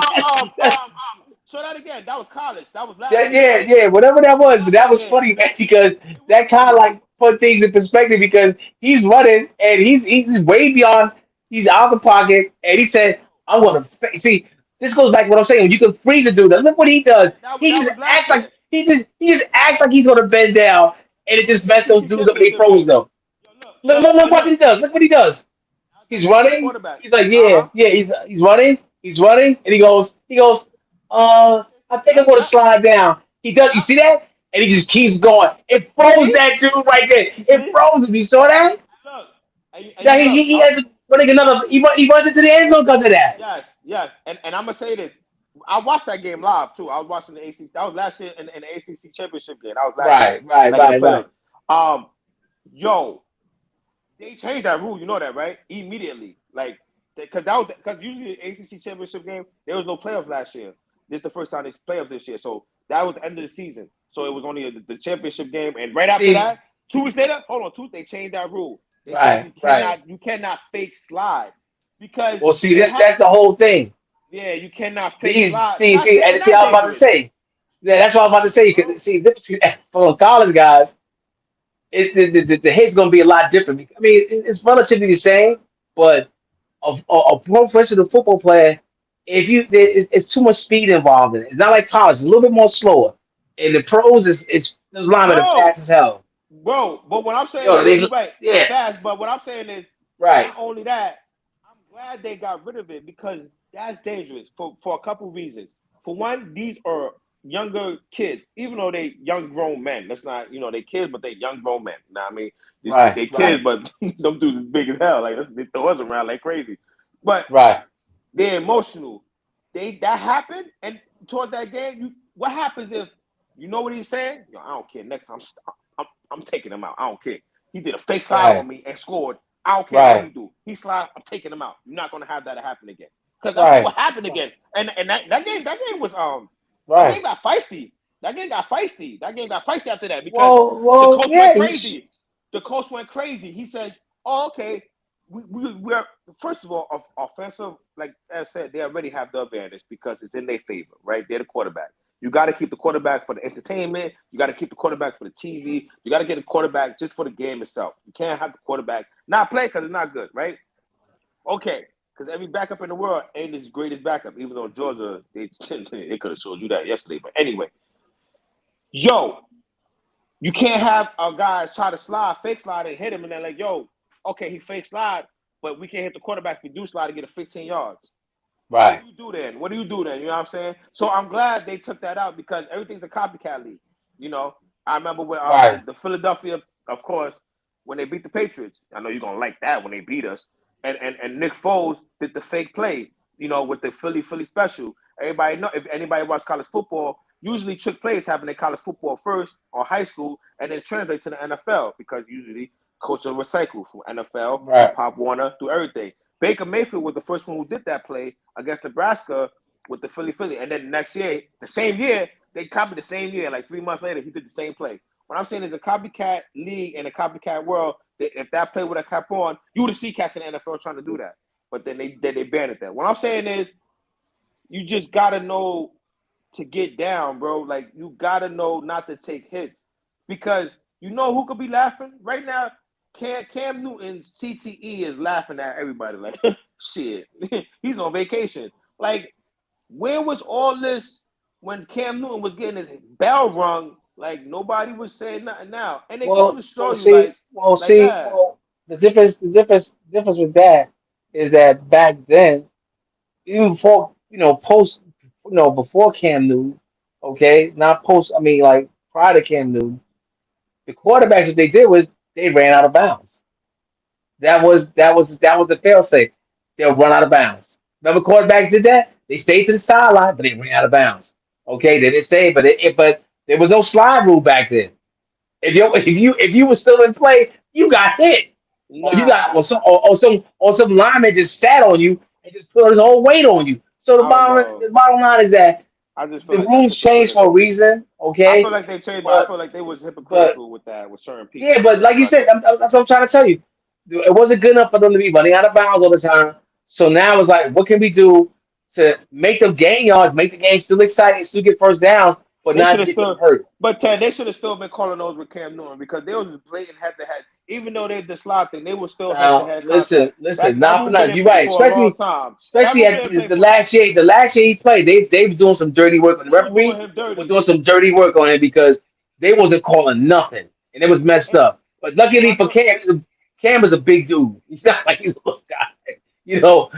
So that again, that was college. That was last that, year, yeah, right? yeah, whatever that was, but that was Yeah, funny, man, because it was that kind of funny. like put things in perspective because he's running and he's just way beyond, he's out of the pocket, and he said, "I'm gonna see." This goes back to what I'm saying. You can freeze a dude. Look what he does. He That just was last acts like year. he just acts like he's gonna bend down, and it That was just the messed those ACC dudes up. And he championship froze game. them. Yo, Look what he does. Look what he does. that He's was the running. quarterback. He's like, Uh yeah, huh. yeah. He's running. He's running, and he goes. I think I'm gonna Yep. slide down. He does. You Yep. see that? And he just keeps going. It You froze see? that dude right there. You It see? froze him. You saw that? Look, and Now you look. he has running another. He runs into the end zone because of that. Yes, yes, and I'm gonna say this. I watched that game live too. I was watching the ACC. That was last year in the ACC championship game. That was last year, Right, right, like in the right, right, playoffs. Um, yo, they changed that rule. You know that, right? Immediately, like because that was because usually the ACC championship game there was no playoffs last year. This is the first time they playoffs this year, so that was the end of the season. So it was only the championship game, and right after See, that, 2 weeks later, hold on, they changed that rule. They said right, right. you cannot fake slide because Well, see, it this had that's the whole thing. yeah, you cannot fake These slide. see, see, They're and see, not I was about to dangerous, say. Yeah, that's what I was about to say bro. because see, this, for college guys, the hit's gonna be a lot different. I mean, it's relatively the same, but a professional football player, if you it's too much speed involved in it. It's not like college; it's a little bit more slower. And the pros is the linemen are No, fast as hell. bro. But what I'm saying Yo, is, you're right, it's yeah, fast. But what I'm saying is, Right. Not only that, I'm glad they got rid of it because that's dangerous for a couple reasons. For one, these are younger kids, even though they young grown men. That's not, they kids, but they young grown men. You know what I mean? Right. They kids, Right. but them dudes is big as hell. Like they throw us around like crazy. But Right. they're emotional. That happened, and toward that game, what happens if you know what he's saying? Yo, I don't care. Next time, I'm taking him out. I don't care. He did a fake slide on Right. me and scored. I don't care what he Right. do. He slide. I'm taking him out. You're not gonna have that happen again. Because that's Right. what happened again. And that game was that Right. game got feisty. That game got feisty. That game got feisty after that because the Well, coach yeah. went crazy. The coach went crazy. He said, "Oh, okay, we're first of all offensive. Like I said, they already have the advantage because it's in their favor, right? They're the quarterback. You got to keep the quarterback for the entertainment. You got to keep the quarterback for the TV. You got to get the quarterback just for the game itself. You can't have the quarterback not play because it's not good, right? Okay, because every backup in the world ain't as great as backup. Even though Georgia, they could have showed you that yesterday. But anyway, yo, you can't have a guy try to slide, fake slide, and hit him, and then like, yo, okay, he fake slide, but we can't hit the quarterback if we do slide to get a 15 yards. What Right. do you do then? What do you do then? You know what I'm saying? So I'm glad they took that out because everything's a copycat league. You know, I remember when Right. the Philadelphia, of course, when they beat the Patriots. I know you're gonna like that when they beat us. And Nick Foles did the fake play. With the Philly special. Everybody know if anybody watch college football, usually trick plays happen in college football first or high school, and then translate to the NFL because usually coach will recycle from NFL through Right. Pop Warner through everything. Baker Mayfield was the first one who did that play against Nebraska with the Philly. And then next year, the same year, they copied the same year, like 3 months later, he did the same play. What I'm saying is a copycat league and a copycat world, if that play would have kept on, you would have seen cats in the NFL trying to do that. But then they banned it. What I'm saying is you just gotta know to get down, bro. Like you gotta know not to take hits. Because you know who could be laughing? Right now, Cam Newton's CTE is laughing at everybody like shit. He's on vacation. Like, where was all this when Cam Newton was getting his bell rung? Like nobody was saying nothing now. And it goes Well, to show well, you see, well, see, that. well, the difference with that is that back then, even before, post, before Cam Newton, okay, not post. I mean, like prior to Cam Newton, the quarterbacks what they did was they ran out of bounds. That was the fail safe. They'll run out of bounds. Remember, quarterbacks did that. They stayed to the sideline, but they ran out of bounds. Okay, they didn't stay, but there was no slide rule back then. If you were still in play, you got hit, or you got Nah, or some lineman just sat on you and just put his whole weight on you. So the I don't bottom know. the bottom line is that I just feel the like that's rules changed for a hypocritical. reason. I feel Okay, like they changed, but I but feel like they was but hypocritical with that with certain yeah, people. but like That's you what I said, think. that's what I'm trying to tell you. It wasn't good enough for them to be running out of bounds all the time. So now it's like, what can we do to make them gain yards, make the game still exciting, still get first downs, but They should not have get them still, hurt? but Ted, they should have still been calling those with Cam Newton because they was blatant head to head. Even though they did slot thing, they were still head to Now, head listen, contact. listen, That not for rule been nothing. in You're play right, for a long time. That especially rule been at in play the for. last year. The last year he played, they were doing some dirty work on the They was doing referees. him Were dirty. doing some dirty work on it because they wasn't calling nothing, and it was messed And up. But luckily I for feel Cam, Cam was a big dude. He's not like he's a little guy. You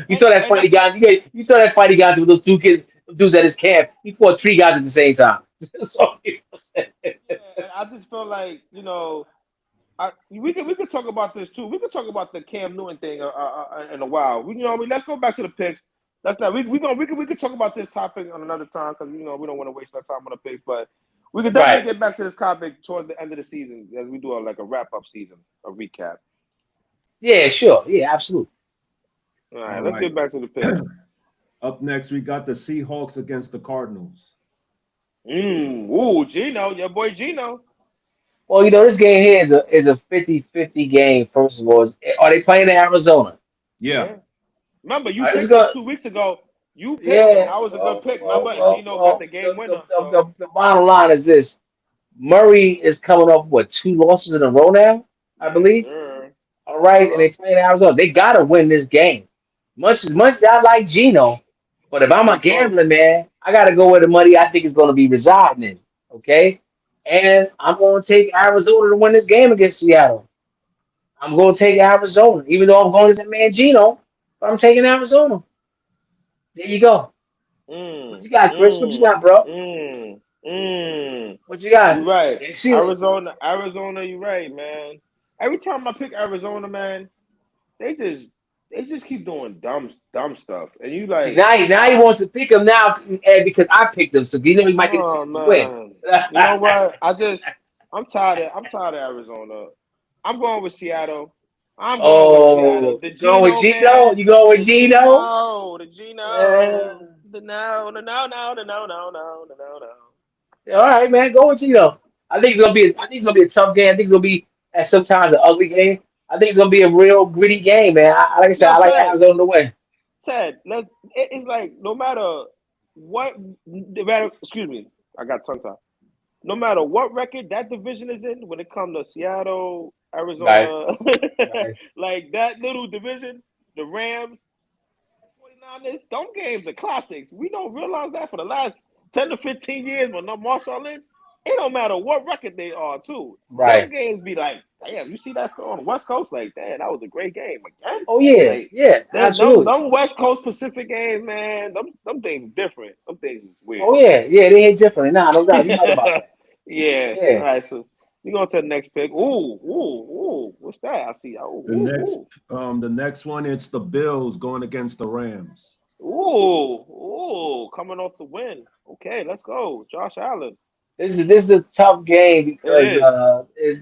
and saw that and fight he that's got. You saw that fight he got with those two kids, dudes at his camp. He fought three guys at the same time. So, yeah, and I just feel like we could talk about this too. We could talk about the Cam Newton thing in a while. What I mean, let's go back to the picks. That's not we could talk about this topic on another time because we don't want to waste our time on the picks, but we could definitely right? get back to this topic towards the end of the season as we do like a wrap up season, a recap. Yeah, sure. Yeah, absolutely. All right, All let's right. get back to the picks. Up next, we got the Seahawks against the Cardinals. Ooh, Gino, your boy Gino. Well, this game here is a 50-50 game. First of all, are they playing in Arizona? Yeah. Yeah. Remember, you All right, let's picked it go. 2 weeks ago. You picked, and Yeah. that was a good Well, pick. well, Remember, and well, Gino got well. the game The, winner. the, So the, the bottom line is this: Murray is coming off what, two losses in a row now, I yes, believe. sir. All right, and Uh-huh. they play in Arizona. They gotta win this game. Much as I like Geno, but if It's I'm a too close. gambling man, I gotta go where the money I think is gonna be residing in. Okay, and I'm gonna take Arizona to win this game against Seattle. I'm going to take Arizona, even though I'm going to Mangino, but I'm taking Arizona. There you go. What Mm, you got, Chris? What you mm, got, bro? mm, mm. What you You got? right. And see, Arizona, you right, man. Every time I pick Arizona, man, they just they just keep doing dumb stuff. And you see like, now he ah, wants to pick him now, Ed, because I picked him, so you know he might get a oh chance to win. man. You know what? I'm tired of Arizona. I'm going with Seattle. I'm going with Seattle. Oh, The you going with Geno Gino? man. You going with The Gino? Geno. The Yeah. Geno. The no, the no, no, the no, no, no, the no, no. All right, man. Go with Gino. I think it's gonna be a tough game. I think it's gonna be at sometimes an ugly game. I think it's gonna be a real gritty game, man. Like I said, Yo, I like Ted. Arizona to win. Ted, it's like no matter what, no matter, excuse me, I got tongue tied. No matter what record that division is in, when it comes to Seattle, Right, Arizona, right. like that little division, the Rams, 49ers, them games are classics. We don't realize that for the last 10 to 15 years when no Marshawn Lynch, it don't matter what record they are, too. Them Right. games be like, damn, you see that on the West Coast? Like, damn, that was a great game again. Oh yeah, Like, yeah, absolutely. them West Coast Pacific games, man, them things different. Them things is weird. Oh yeah, yeah. They hit differently. Nah, no doubt. You're right about that. Yeah. All Yeah. right, so we go to the next pick. Ooh. What's that? I see. The next one, it's the Bills going against the Rams. Coming off the win. Okay, let's go. Josh Allen. This is a tough game It is.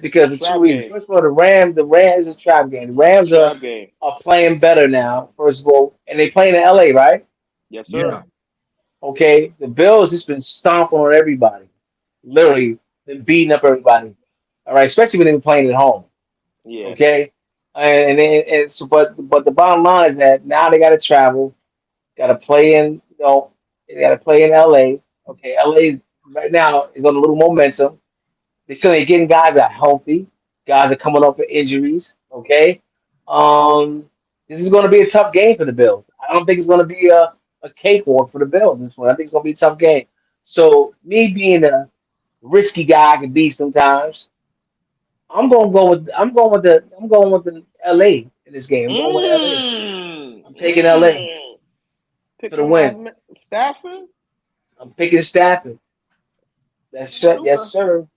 because of two Trap reasons. game. First of all, the Rams is a trap game. The Rams Trap game. are playing better now. First of all, and they playing in LA, right? Yes, sir. Yeah, Okay, the Bills just been stomping on everybody, literally been beating up everybody. All right, especially when they were playing at home. Yeah. Okay, and so but the bottom line is that now they got to travel, got to play in they got to play in LA. Okay, LA right now is on a little momentum. They still ain't getting guys that are healthy. Guys are coming up with injuries. Okay, um, this is going to be a tough game for the Bills. I don't think it's going to be a cakewalk for the Bills this one. I think it's going to be a tough game. So me being a risky guy I can be sometimes, I'm going with the LA in this game. I'm going with LA. Mmm. I'm taking LA Mmm. for the Picking my win. Stafford? I'm picking Stafford. Yes, Anuka. sir.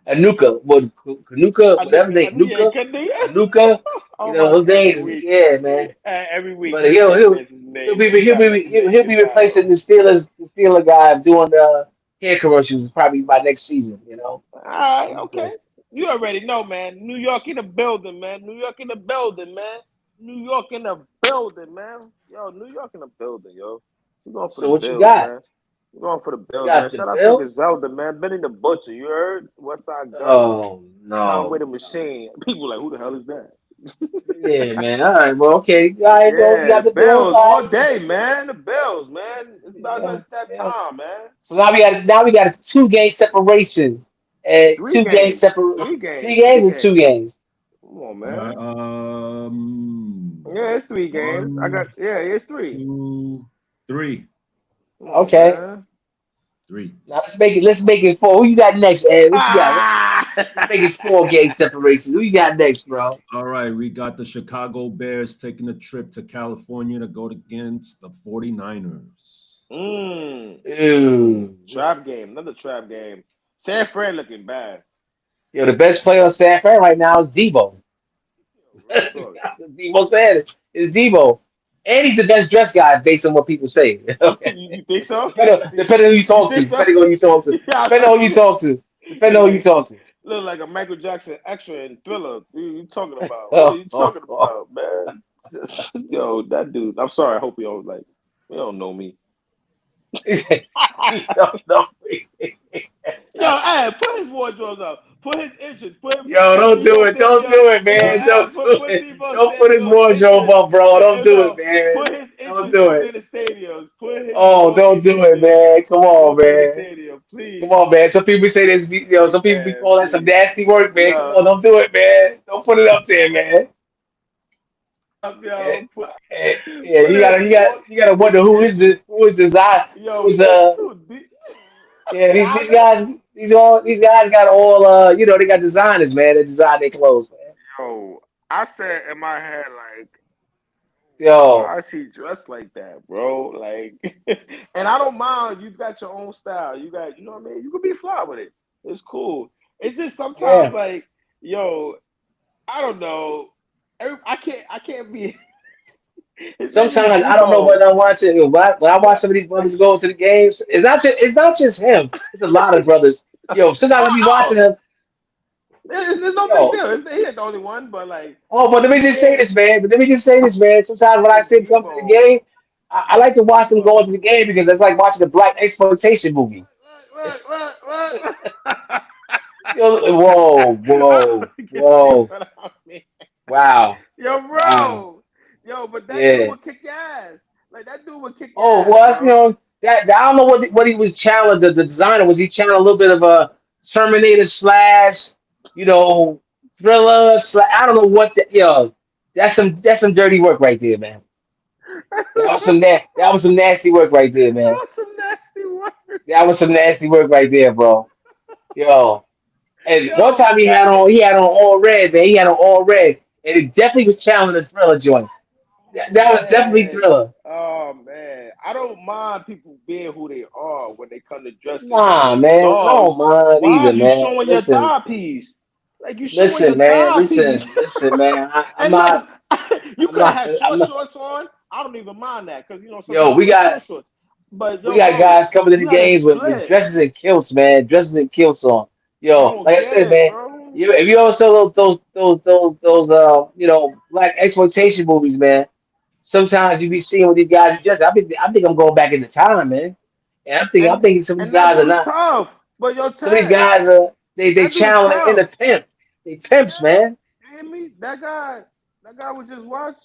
Kanuka, whatever his name, Yeah, Nuka, Kanuka. Anuka. You Oh know, my those every names, week. yeah, man. Every week But you can't miss his name, man. You gotta mess his name. he'll It's be battle. replacing the Steeler guy doing the hair commercials probably by next season. You know, All right, he'll be okay. good. You already know, man. New York in the building, man. New York in the building, man. New York in the building, man. Yo, New York in the building, yo. We're going for the So what you Bills, got? man. We're going for the You Bills, man. got the Shout out to Bills? Griselda, man. Benny the Butcher, you heard? West Side Gun. Oh Conway no. the Machine. People like, who the hell is that? Yeah, man. All right, well, okay. All right, well, you Yeah, got the Bills. Bills All all right. day, man. The Bills, man. It's about Yeah, it's that yeah. time, man. So now we got a 2 game separation. And Three 2 game games. separate Three three games. Three games or two games. games. Come on, All right. man. Yeah, it's 3 games. I got One, it's three. two, three, Come on, Okay. man. three. Now let's make it four. Who you got next, Ed? What you got? Ah! Let's make it 4 game separation. Who you got next, bro? All right, we got the Chicago Bears taking a trip to California to go against the 49ers. mm. Ooh. Trap game. Another trap game. San Fran looking bad. Yo, the best player on San Fran right now is Debo. Real talk. Debo said it. It's Debo. And he's the best dressed guy based on what people say. Okay. You think so? See, Depending on who you you talk to. think so? Depending on who you talk to. Yeah, I was Depending about on to who you say. talk to. Depending Look on who you like talk to. look like a Michael Jackson extra in Thriller. What are you talking about? What are Oh, you oh, talking oh. about, man? Yo, that dude. I'm sorry. I hope you don't like. You don't know me. You don't know me. Yo, hey, put his wardrobes up. Put his entrance. Yo, Put don't do Debo it. Don't Samuel. do it, Yo, man. hey, Don't do put it. Debo Don't put his Samuel's wardrobe entrance. up, bro. Don't do it, No, man. put his Don't entrance do up it. in the stadium. Put his Oh, don't walking do it, entrance man. Come on, up in the man. stadium, Come please. on, man. Some people say this, some people be Man, calling that some please. nasty work, man. Come Yo, on, don't do it, man. Don't put it up there, man. Yeah, yo, yeah, put his walk. you gotta wonder who is design, who Yo, is dude, yeah, these designer. guys, these guys got all, they got designers, man. They design their clothes, man. Yo, I said in my head like, Yo, why is he dressed like that, bro? Like, and I don't mind. You got your own style. You got, you know what I mean. You can be fly with it. It's cool. It's just sometimes yeah. like, yo, I don't know. I can't be. His name is Sometimes I don't know Debo. what I'm watching. When I watch But some of these brothers go to the games, it's not just him. It's a lot of brothers. Yo, sometimes I be watching oh, them. there's no big Yo, deal. He ain't the only one, but like, oh, but let me just say yeah, this, man. But let me just say this, man. Sometimes when I nigga see him come to the Debo, game, I like to watch him go Debo. into the game because it's like watching a black exploitation movie. What? Yo, whoa, whoa, You can see whoa, what I mean. wow, Yo, wow, bro. Yo, but that dude yeah. would kick your ass. Like that dude would kick your Oh, ass, was bro. I don't know what he was channeling. The designer was he channeling a little bit of a Terminator slash, you know, thriller slash. I don't know what the yo. That's some dirty work right there, man. That was some nasty work right there, man. That's some nasty work. That was some nasty work right there, bro. Yo, and one Yo, time he had on all red, man. He had on all red, and it definitely was channeling the thriller joint. oh That was definitely man. thriller. Oh man. I don't mind people being who they are when they come to dressing like Nah, man, I dogs. don't mind Why either, is you man. showing your Listen, thigh piece? Like you showing listen, your man. thigh piece. Listen, man. And look, you I'm could have not, had I'm short not. shorts on. I don't even mind that because you know some Yo, people wear short shorts. But we yo, got bro, guys coming to the you had a games with split. dresses and kilts, man. Dresses and kilts on. I Yo, don't like I get said, it, man. bro. If you ever saw those black exploitation movies, man. Sometimes you be seeing what these guys dress. I think I'm going back in the time, man. And I'm And thinking some of these and that guys are dude is not. tough. But yo, Some of these Ted, guys are they that dude is channeling in tough. the pimp. They pimps, Yeah, man. you hear me? That guy would just watch.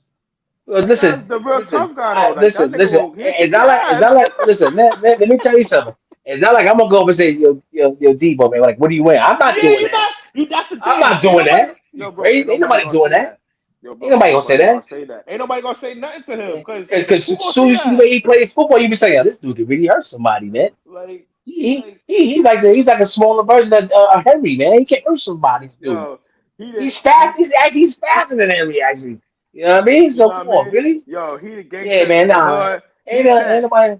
Well, That guy's listen, the real listen, tough guy though. Like that nigga listen. will he'll It's kick not your like ass. listen. Let me tell you something. It's not like I'm gonna go up and say, yo, Debo, man. Like, what are you wearing? I'm not Yeah, doing you that. not. You that's the I'm thing. not doing that. You Ain't crazy? Ain't nobody nobody gonna doing say that. that. Yo, Ain't bro, nobody ain't gonna say nobody gonna that. say that. Ain't nobody gonna say nothing to him because Because who as gonna soon say as you see the that? way he plays football, you be saying, "Oh, this dude can really hurt somebody, man." Like, He, like, he he's like a smaller version of Henry, man. He can hurt somebody, this dude. yo, he He's did fast. he. He's faster than Henry, actually. You know what I mean? You So know come what I on, mean? really? Yo, he the Yeah, gangster man. in the Nah, hood. ain't, ain't nobody.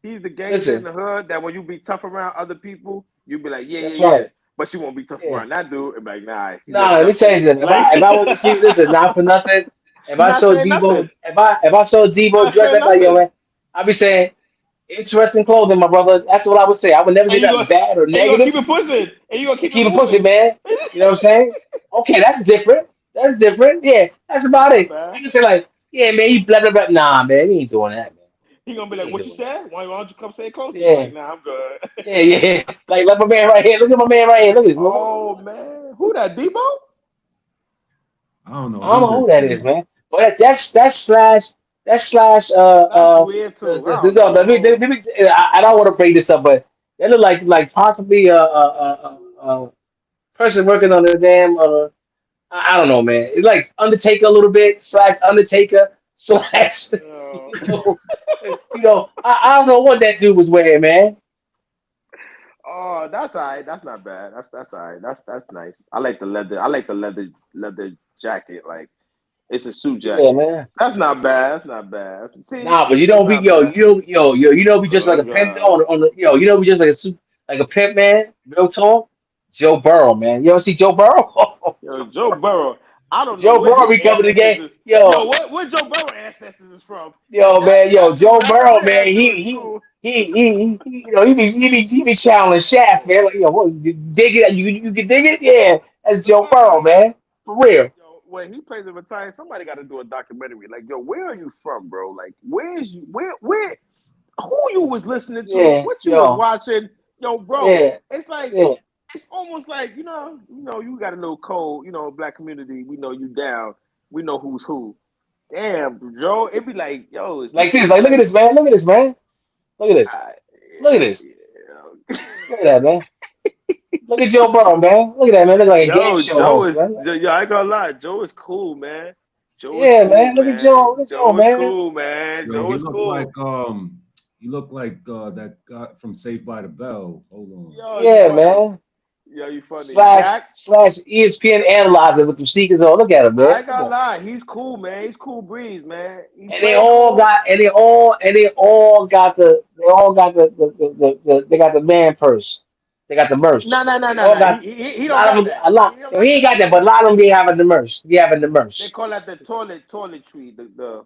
He's the gangster in Listen, the hood that when you be tough around other people, you be like, yeah, that's yeah, yeah. right. But you won't be tough Yeah. around that dude and be like, nah, he's Nah, let me tell adjusting. you something. Like, If I was to see, listen, not for nothing. If he I not saw saying nothing. Debo, if I saw He Debo not dressed saying up like yo, nothing. man, I'd be saying interesting clothing, my brother. That's what I would say. I would never say And you nothing go bad or and you gonna negative. keep it pushing. And you gonna keep it Keep it pushing, moving. man. You know what I'm saying? Okay, that's different. That's different. Yeah, that's about Not it. bad. You can say like, yeah, man, you blah blah blah. Nah, man, you ain't doing that, man. He gonna be You like, ain't what you doing that. said? Why don't you come say it closer? You be Yeah, like, nah, I'm good. yeah. Like my man right here. Look at my man right here. Look at this. Oh man. Who that, Debo? I don't know I don't who know who this that is, is. man. But that's slash That's weird too. I don't no, know. I don't want to bring this up, but they look like possibly a person working on the damn I don't know, man. It's like Undertaker a little bit slash Undertaker slash Uh, I don't know what that dude was wearing, man. oh, that's alright. That's not bad. That's alright. That's nice. I like the leather. I like the leather jacket. Like it's a suit Yeah, jacket. man. That's not bad. That's not bad. See, Nah, but you that's don't be not bad. you don't be just like Oh a pimp though, god. on the you don't be just like a like a pimp man, real talk. Joe Burrow, man. You ever see Joe Burrow? Yo, Joe Burrow. I don't know Joe where Burrow his be coming to the ancestors game. is. Yo, Yo, where Joe Burrow ancestors is from? Like man, that dude Joe right Burrow, there man. had to in school. He be channeling Shaft, man. Like, what, you dig it? You can dig it? Yeah, that's Joe Burrow, Somebody, man. For real. yo, when he plays in retired, somebody got to do a documentary. Like, yo, where are you from, bro? Like, where's you? Where? Who you was listening to? Yeah, What you was yo, watching? Yo, bro, yeah, it's like yeah. it's almost like you got a little code. Black community. We know you down. We know who's who. Damn, Joe, it'd be like, yo, is this Like this, nigga like look at like, this, man. Look at this, man. Look at this. uh, Look at yeah, this. yeah. Look at that, man. Look at Joe Burrow, man. Look at that, man. Look like a game Yo, show Joe host, is, man. yo, I ain't gonna lie, Joe is cool, man. Joe is Yeah, cool, man. Look at Joe. man. Look at Joe, Joe is man. cool, man. Yo, Joe is cool. he looked like that guy from Saved by the Bell. Hold on. Yo, you Yeah, talking about man. Yo, you funny. slash Dak, slash ESPN analyzer with the sneakers on. Look at him, I man. ain't Come gonna on. lie. He's cool, man. He's cool breeze, man. He And they play all cool. got they got the man purse. They got the No, merch. no, no, They no, all no. got He a don't lot got of them. that. A lot. He don't No, got he ain't that. got that, but a lot of them they having the merch. They having the They merch. call that the toiletry. The.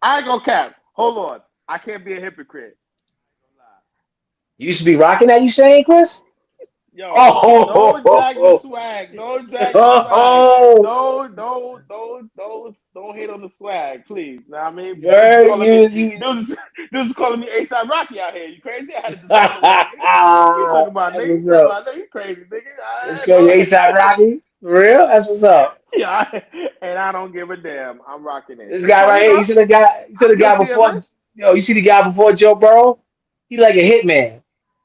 I ain't gonna cap. Hold on. I can't be a hypocrite. You used to be rocking that. You saying, Chris? Yo, don't drag the Oh, swag. Don't drag the swag. oh, Don't hate on the swag, please. Know what I mean? Dudes is girl, calling me you. dudes is calling me ASAP Rocky out here. You crazy? I had to disclaimer that, nigga. You talking about That's nigga? You what's talking up. about nigga? You crazy, nigga? Let's I go, know. ASAP Rocky. For real? That's what's up. Yeah, and I don't give a damn. I'm rocking it. This guy So right here, you see the I'm guy guilty of before, it. yo, you see the guy before Joe Burrow? He like a hitman.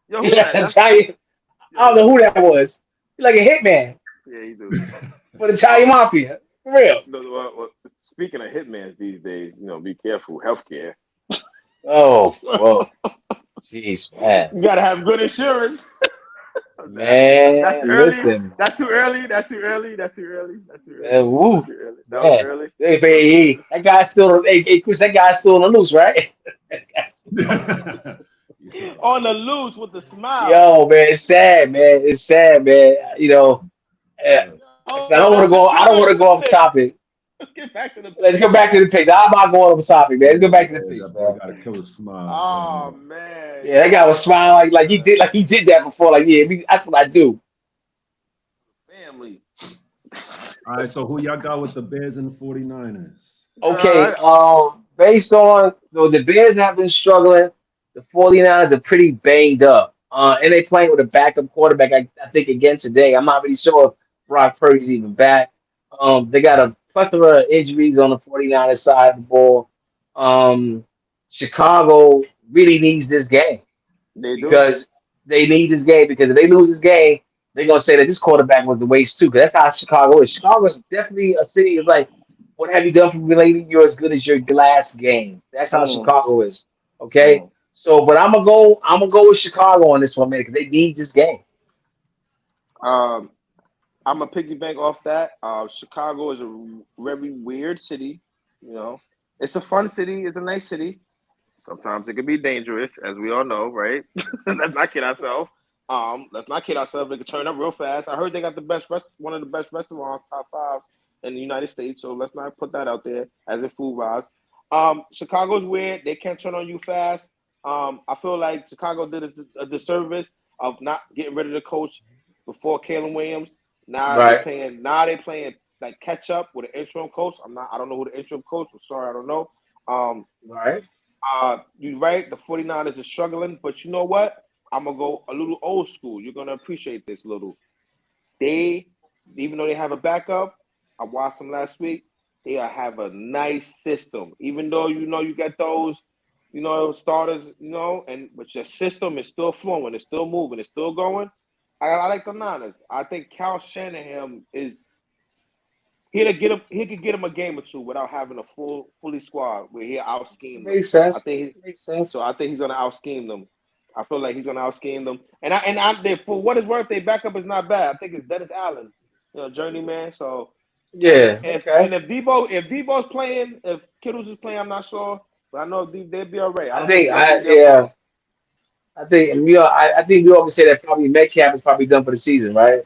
Yo, who that? I That's tell you, I yo. don't know who that was. He like a hitman Yeah, you do. for the Italian Um, Mafia. For real. Speaking of hitmans these days, be careful. Healthcare. Oh, whoa. Jeez, man. You gotta have good insurance. That's too Man, early. listen. That's too early. That's too early. That's too early. That's too early. Man, That's woo. too early. That was Man. early. Hey, That was too early. that guy's still, hey, Chris, that guy's still on the loose, right? On the loose with the smile. Yo, man, it's sad, man. It's sad, man. Uh, Hold I on. don't want to Let's go. get I don't back want to to the go off picks. topic. Let's get back to the Let's go picks, back to man. the picks. I'm not going off topic, man. Let's go back to the picks, That boy man. got a killer Oh smile. man, Yeah, that guy was yo, smiling like he did that before. Like, yeah, that's what I do. family. All right, so who y'all got with the Bears and the 49ers? Okay, Uh, based on the Bears have been struggling, the 49ers are pretty banged up. And they playing with a backup quarterback, I think, again today. I'm not really sure if Brock Purdy's even back. They got a plethora of injuries on the 49ers side of the ball. Um, Chicago really needs this game they do. because they need this game because if they lose this game, they're gonna say that this quarterback was a waste too. Because that's how Chicago is. Chicago is definitely a city. Is like, what have you done for me lately? You're as good as your last game. That's how Mm, Chicago is. Okay. mm. So, but I'm gonna go with Chicago on this one, man, because they need this game. Um, I'm a piggy bank off that. Chicago is a very weird city. You know, it's a fun city. It's a nice city. Sometimes it can be dangerous, as we all know, right? Let's not kid ourselves. Let's not kid ourselves. They can turn up real fast. I heard they got one of the best restaurants, top five in the United States. So let's not put that out there as a food rise. Chicago's weird. They can't turn on you fast. I feel like Chicago did a disservice of not getting rid of the coach before Kalen Williams. Now they Right. playing. Now they playing like catch up with an interim coach. I don't know who the interim coach. I'm sorry, I don't know. Um, Right. you're right. The 49ers are struggling, but you know what? I'm gonna go a little old school. You're gonna appreciate this little. They, even though they have a backup, I watched them last week. They have a nice system. Even though you get those, starters, but your system is still flowing. It's still moving. It's still going. I like the Niners. I think Cal Shanahan is he could get him a game or two without having a fully squad where he out It scheme them. makes I sense. think It makes sense. so. I think he's gonna out scheme them. I feel like he's gonna out scheme them. For what it's worth, their backup is not bad. I think it's Dennis Allen, journeyman. So and Yeah. if Okay. and if Debo's playing, if Kittles is playing, I'm not sure, but I know they'll be all right. I I don't think think they'll be I there yeah. for. I think we always say that probably Metcalf is probably done for the season, right?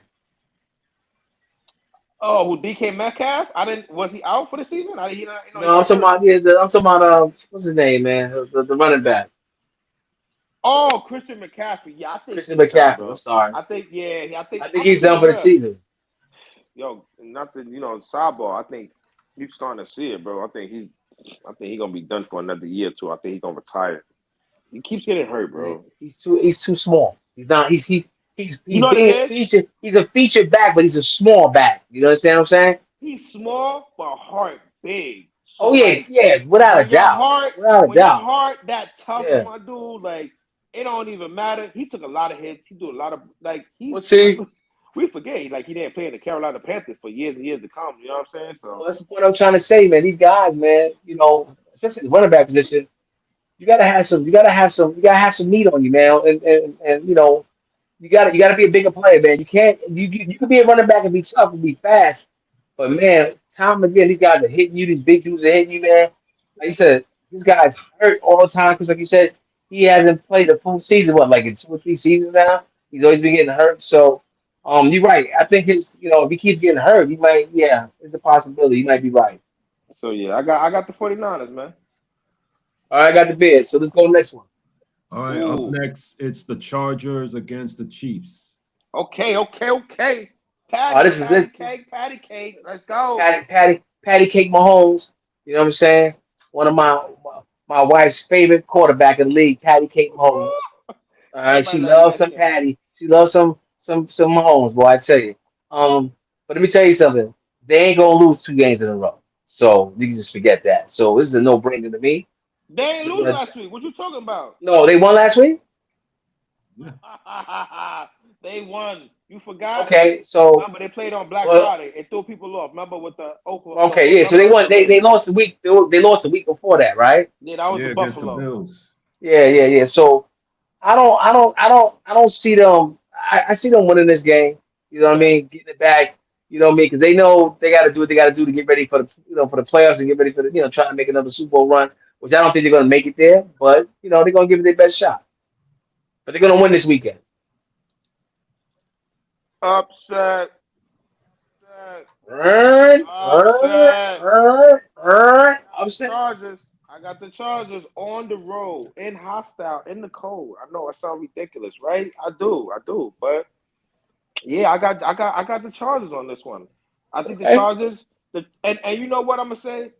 Oh, who DK Metcalf? I didn't. Was he out for the season? I he not. He No, I'm got talking hurt. about I'm talking about what's his name, man? The running back, Oh, Christian McCaffrey. Yeah, I think Christian he's done, McCaffrey. I'm bro. sorry. I think yeah. I think he's done For for the real. season. Yo, nothing. Sidebar. I think you starting to see it, bro. I think he's gonna be done for another year or two. I think he's gonna retire. He keeps getting hurt, Yeah, bro. he's too small. He's not. You He's know what it being is? featured. He's a featured back, but he's a small back. You understand what I'm saying? He's small but heart big. So Oh yeah, like yeah, without a doubt, without a when your doubt. heart that tough, Yeah. my dude, like it don't even matter. He took a lot of hits. He do a lot of like Well, see, we forget like he didn't play in the Carolina Panthers for years and years to come. You know what I'm saying? well, So that's the point I'm trying to say, man. These guys, man, especially the running back position, you gotta have some meat on you, man. And you gotta be a bigger player, man. You can't you can be a running back and be tough and be fast, but man, time again, these guys are hitting you. These big dudes are hitting you, man. Like you said, these guys hurt all the time because, like you said, he hasn't played a full season. What, like in 2 or 3 seasons now? He's always been getting hurt. So, you're right. I think if he keeps getting hurt, he might. Yeah, it's a possibility. You might be right. So yeah, I got the 49ers, man. All right, I got the Bears. So let's go next one. All right, up Ooh. next, it's the Chargers against the Chiefs. Okay. This is this Patty cake. Let's go. Patty Cake Mahomes. You know what I'm saying? One of my wife's favorite quarterback in the league, Patty Cake Mahomes. All right, Everybody she love loves Patty some cake. Patty. She loves some Mahomes, boy. I tell you. But let me tell you something. They ain't gonna lose 2 games in a row, so you can just forget that. So this is a no-brainer to me. They ain't Pretty lose much. last week. What you talking about? No, they won last week. Yeah. They won. You forgot? Okay, so Remember they played on Black well, Friday. It threw people off. Remember with the Oklahoma? okay, yeah. So they Remember won. They lost a week. They lost a week before that, right? Yeah, that was the Yeah, against the Buffalo. Bills. Yeah. So I don't see them. I see them winning this game. You know what I Okay. mean? Getting it back. You know what I mean? Because they know they got to do what they got to do to get ready for the for the playoffs and get ready for the trying to make another Super Bowl run. Which I don't think they're going to make it there, but they're going to give it their best shot. But they're going to win this weekend. Upset. Upset. Earn, earn, Upset. I got the upset. Chargers. I got the Chargers on the road, in hostile, in the cold. I know it sounds ridiculous, right? I do. But yeah, I got the Chargers on this one. I think the Okay, Chargers, and you know what I'm gonna say?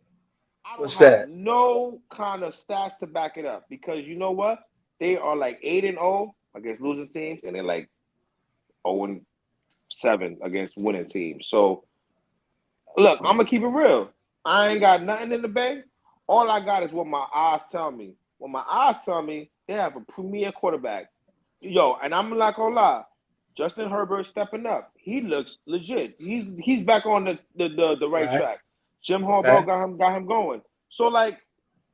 I don't what's have that? no kind of stats to back it up because you know what? They are like 8-0 against losing teams, and they're like 0-7 against winning teams. So look, I'm gonna keep it real. I ain't got nothing in the bank. All I got is what my eyes tell me. What my eyes tell me, they have a premier quarterback. Yo, and I'm not gonna lie. Justin Herbert stepping up. He looks legit. He's back on the right Right. track. Jim Harbaugh Okay. got him going. So like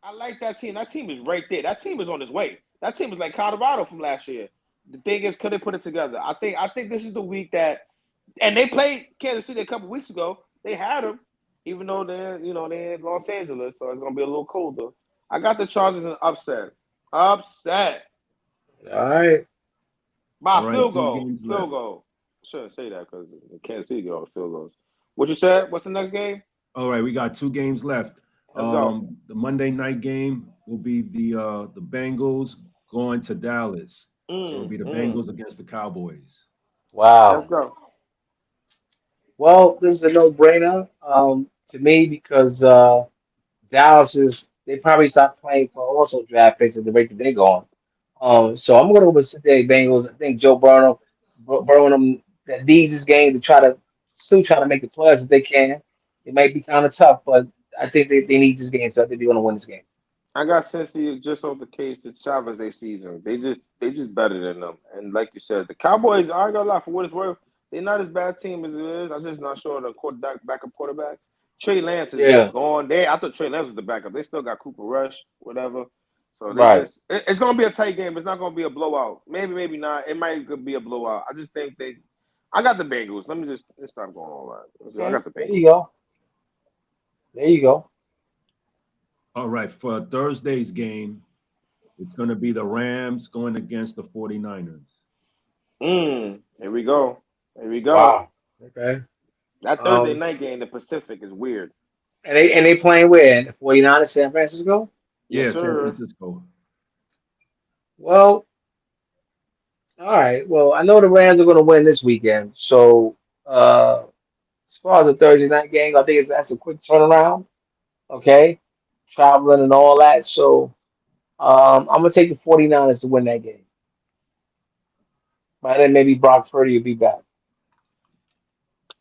I like that team. That team is right there. That team is on its way. That team is like Colorado from last year. The thing is, could they put it together? I think this is the week that and they played Kansas City a couple weeks ago. They had them, even though they're in Los Angeles, so it's gonna be a little colder. I got the Chargers in upset All right. by All right, field two goal, games field left. goal. Shouldn't say that because Kansas City get all the field goals. What you said? What's the next game? All right, we got 2 games left. Let's go. The Monday night game will be the Bengals going to Dallas. So it'll be the Mm. Bengals against the Cowboys. Let's Wow. go. Well, this is a no-brainer to me because Dallas is they probably stopped playing for also draft picks at the rate that they're going. So I'm going to go with Cincinnati Bengals. I think Joe Burnham that needs this game to still try to make the playoffs if they can. It might be kind of tough, but I think they need this game, so I think they're going to win this game. I got Cincy just off the case to salvage their season. They just better than them. And like you said, the Cowboys, I ain't gonna lie, for what it's worth, they're not as bad team as it is. I'm just not sure of the quarterback backup quarterback. Trey Lance is just Yeah, gone. I thought Trey Lance was the backup. They still got Cooper Rush, whatever. So right. it's gonna be a tight game. It's not gonna be a blowout. Maybe not. It might be a blowout. I just think I got the Bengals. Let's stop going all that. I Okay, got the there you Bengals. go. There you go. All right, for Thursday's game, it's going to be the Rams going against the 49ers. Here we go. Here we go. Wow. Okay. That Thursday Um, night game, the Pacific is weird. and they playing where? In the 49ers, San Francisco? Yes, Yeah, San sir. Francisco. Well, all right. Well, I know the Rams are going to win this weekend. So, as far as the Thursday night game, I think that's a quick turnaround. Okay, traveling and all that. So, I'm gonna take the 49ers to win that game. By then, maybe Brock Purdy will be back.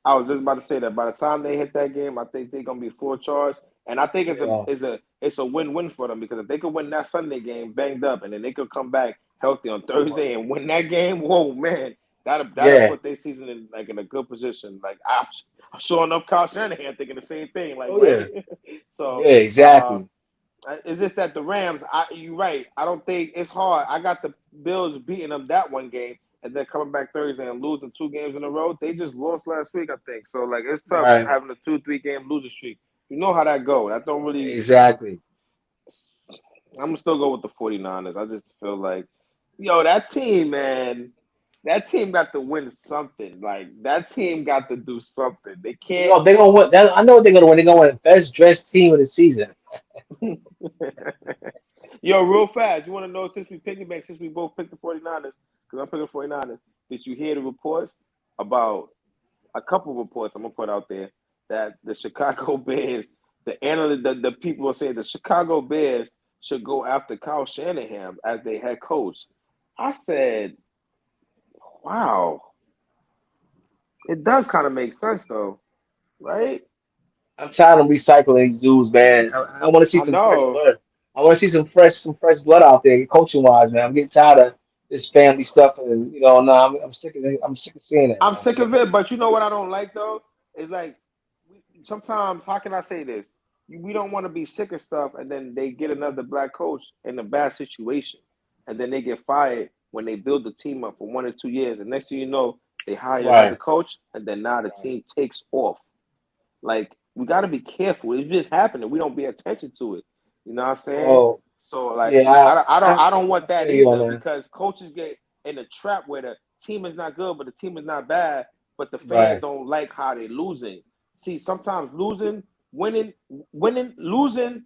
I was just about to say that by the time they hit that game, I think they're gonna be full charge, and I think Yeah. it's a win-win for them because if they could win that Sunday game banged up, and then they could come back healthy on Thursday and win that game, whoa man, that'll Yeah. put their season in a good position. Like I'm sure enough, Kyle Shanahan thinking the same thing, like Oh right. yeah. So Yeah. Exactly. it's just that the Rams, you're right. I don't think it's hard. I got the Bills beating them that one game. and then coming back Thursday and losing 2 games in a row. They just lost last week, I think. So like it's tough Right. having a 2-3 game losing streak. You know how that go. That don't really. Exactly. I'm gonna still go with the 49ers. I just feel like, yo, that team, man. That team got to win something. Like that team got to do something. They can't. They're gonna win. I know what they're gonna win. They're gonna win best dressed team of the season. Yo, real fast, you want to know since we piggyback, since we both picked the 49ers, because I'm picking 49ers, did you hear the reports about a couple of reports I'm going to put out there that the Chicago Bears, the people are saying the Chicago Bears should go after Kyle Shanahan as their head coach. I said, wow, it does kind of make sense though, right? I'm tired of recycling these dudes, man. I want to see I some fresh know. blood. I want to see some fresh blood out there, coaching wise, man. I'm getting tired of this family stuff, and no, I'm sick of it. I'm sick of seeing it, I'm man. sick of it, but you know what I don't like though? Is like sometimes how can I say this? We don't want to be sick of stuff, and then they get another black coach in a bad situation, and then they get fired when they build the team up for 1 or 2 years, and next thing you know, they hire another Right, coach, and then now the right. team takes off. Like we got to be careful. It's just happening. We don't pay attention to it. You know what I'm saying? Well, So like yeah, I don't want I that feel you on either that. because coaches get in a trap where the team is not good, but the team is not bad, but the fans Right, don't like how they're losing. See, sometimes winning, winning, losing,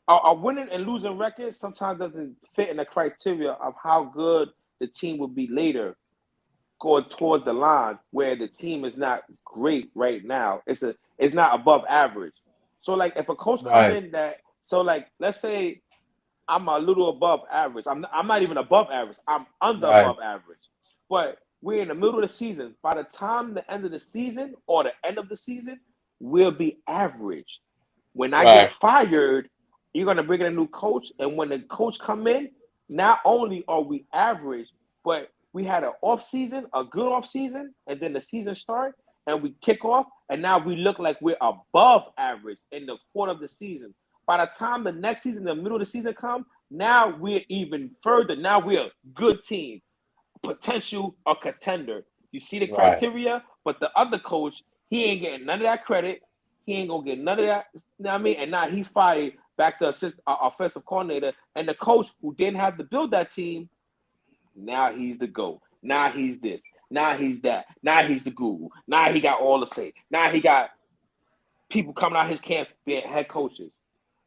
a winning and losing record sometimes doesn't fit in the criteria of how good the team will be later going towards the line where the team is not great right now. It's not above average. So like if a coach come right, in that so like let's say I'm a little above average. I'm not even above average. I'm under right, above average. But we're in the middle of the season. By the time the end of the season or the end of the season, we'll be average. When I get right, fired, you're gonna bring in a new coach, and when the coach come in, not only are we average, but we had an off season, a good off season, and then the season start, and we kick off, and now we look like we're above average in the quarter of the season. By the time the next season, the middle of the season come, now we're even further. Now we're a good team, potential a contender. You see the right, criteria, but the other coach, he ain't getting none of that credit. He ain't gonna get none of that. You know what I mean? And now he's fired back to offensive coordinator, and the coach who didn't have to build that team, now he's the GOAT. Now he's this. Now he's that. Now he's the guru. Now he got all the say. Now he got people coming out his camp being head coaches.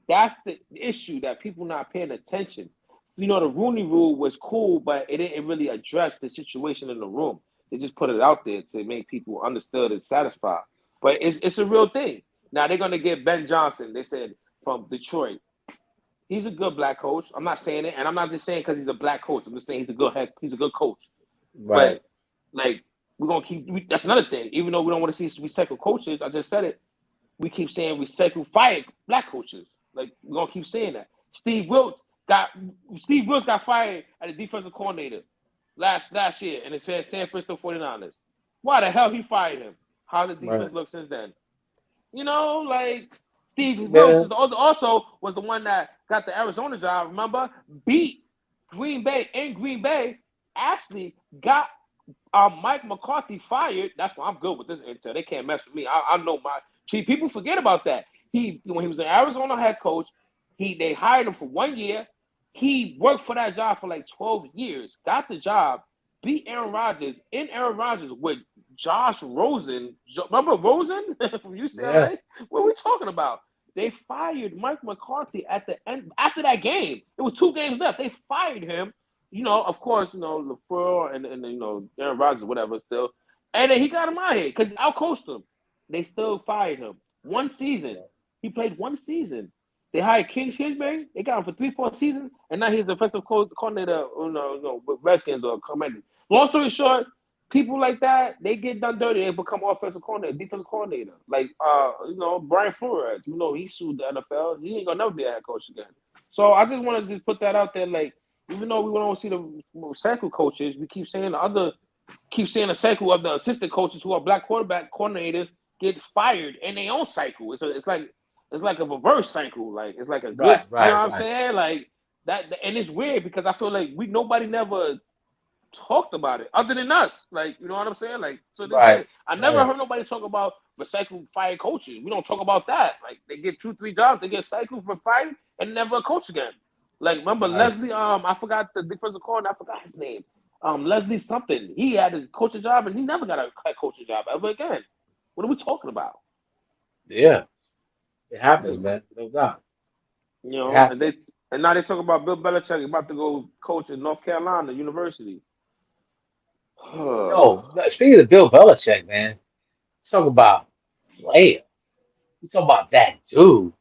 That's the issue that people not paying attention. You know, the Rooney Rule was cool, but it didn't really address the situation in the room. They just put it out there to make people understood and satisfied. But it's a real thing. Now they're gonna get Ben Johnson. They said from Detroit. He's a good black coach. I'm not saying it, and I'm not just saying because he's a black coach. I'm just saying he's a good coach. But right. like we're gonna keep. That's another thing. Even though we don't want to see recycled coaches, I just said it. We keep saying recycle fired black coaches. Like we're gonna keep saying that. Steve Wilkes got fired as a defensive coordinator last year in the San Francisco 49ers. Why the hell he fired him? How the Right. defense look since then? You know, like Steve Wilkes Yeah, is also was the one that got the Arizona job. Remember, beat Green Bay in Green Bay. Actually, got Mike McCarthy fired. That's why I'm good with this intel. They can't mess with me. I know my. See, people forget about that. When he was an Arizona head coach, they hired him for 1 year. He worked for that job for like 12 years. Got the job. Beat Aaron Rodgers in Aaron Rodgers with Josh Rosen. Remember Rosen from yeah. UCLA? What are we talking about? They fired Mike McCarthy at the end after that game. It was 2 games left. They fired him. Of course, LaFleur and Aaron Rodgers, whatever, still. And then he got him out here because he outcoached him. They still fired him. 1 season. He played 1 season. They hired King Kingsbury. They got him for 3-4 seasons, and now he's the offensive coordinator, with Redskins or Commanders. Long story short, people like that, they get done dirty. They become offensive coordinator, defensive coordinator. Like, Brian Flores. He sued the NFL. He ain't gonna never be a head coach again. So I just want to just put that out there. Like, even though we don't see the cycle coaches, we keep seeing a cycle of the assistant coaches who are black quarterback coordinators get fired in their own cycle. It's like a reverse cycle. Like it's like a good, Right, you know right, what I'm right. saying? Like that, and it's weird because I feel like nobody never talked about it other than us. Like, you know what I'm saying? Like, to this day, Right, I never right, heard nobody talk about recycled fire coaches. We don't talk about that. Like, they get 2, 3 jobs, they get cycled for fire and never a coach again. Like, remember right. Leslie? I forgot the defensive coordinator. I forgot his name. Leslie something. He had a coaching job and he never got a head coaching job ever again. What are we talking about? Yeah, it happens, man. No doubt. You It know, happens. and now they talk about Bill Belichick about to go coach in North Carolina University. Yo, but speaking of Bill Belichick, man, talk about player. You talk about that dude.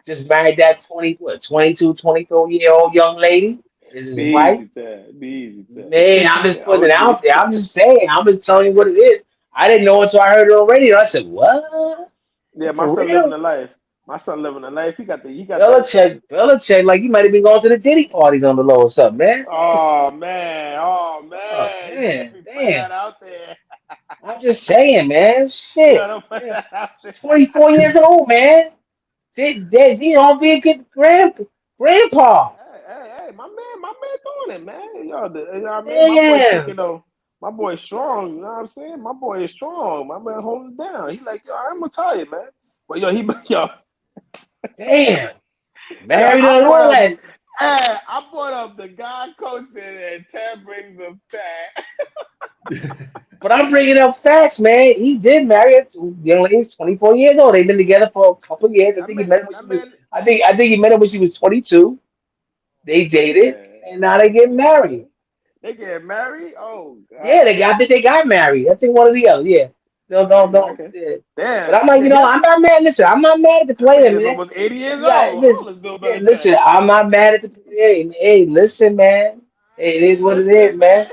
Just married that 20, what, 22, 24-year old young lady. This is Be his wife. easy, Ted. Be easy, Man, I'm Ted. just I putting it would out be. there. I'm just saying. I'm just telling you what it is. I didn't know until I heard it on radio. I said, what? Yeah, my For son living real? a life. My son living a life. He got that. Belichick, like you might have been going to the Diddy parties on the low or something, man. Oh Oh, man, you can't man, be putting damn. that out there. I'm just saying, man. You Shit. gotta put Yeah. that out there. 24 years old, man. He don't be a good grandpa. Hey, my man doing it, man. You know what I mean? My boy Damn. kicking though. My boy strong, you know what I'm saying? My boy is strong. My man holding it down. He like, yo, I'm retired, man. But yo, Damn. yo, Married and all that. I brought up the guy coaching and Ted brings up that. But I'm bringing up facts, man. He did marry a young lady. He's 24 years old. They've been together for a couple of years. I That think he man, met her when she that was. man, I think he met her when she was 22. They dated, yeah. and now they get married. They get married? Oh Yeah, God. I think they got married. I think one or the other. Yeah. Don't. Okay. Yeah. But Damn. I'm like, Yeah, he, I'm not mad. Listen, I'm not mad at the that player, man is man. almost 80 years Yeah, old. listen, How old is Bill yeah, Belichick? listen. I'm not mad at the. Hey, listen, man. Hey, it is what it is, Listen, man. man.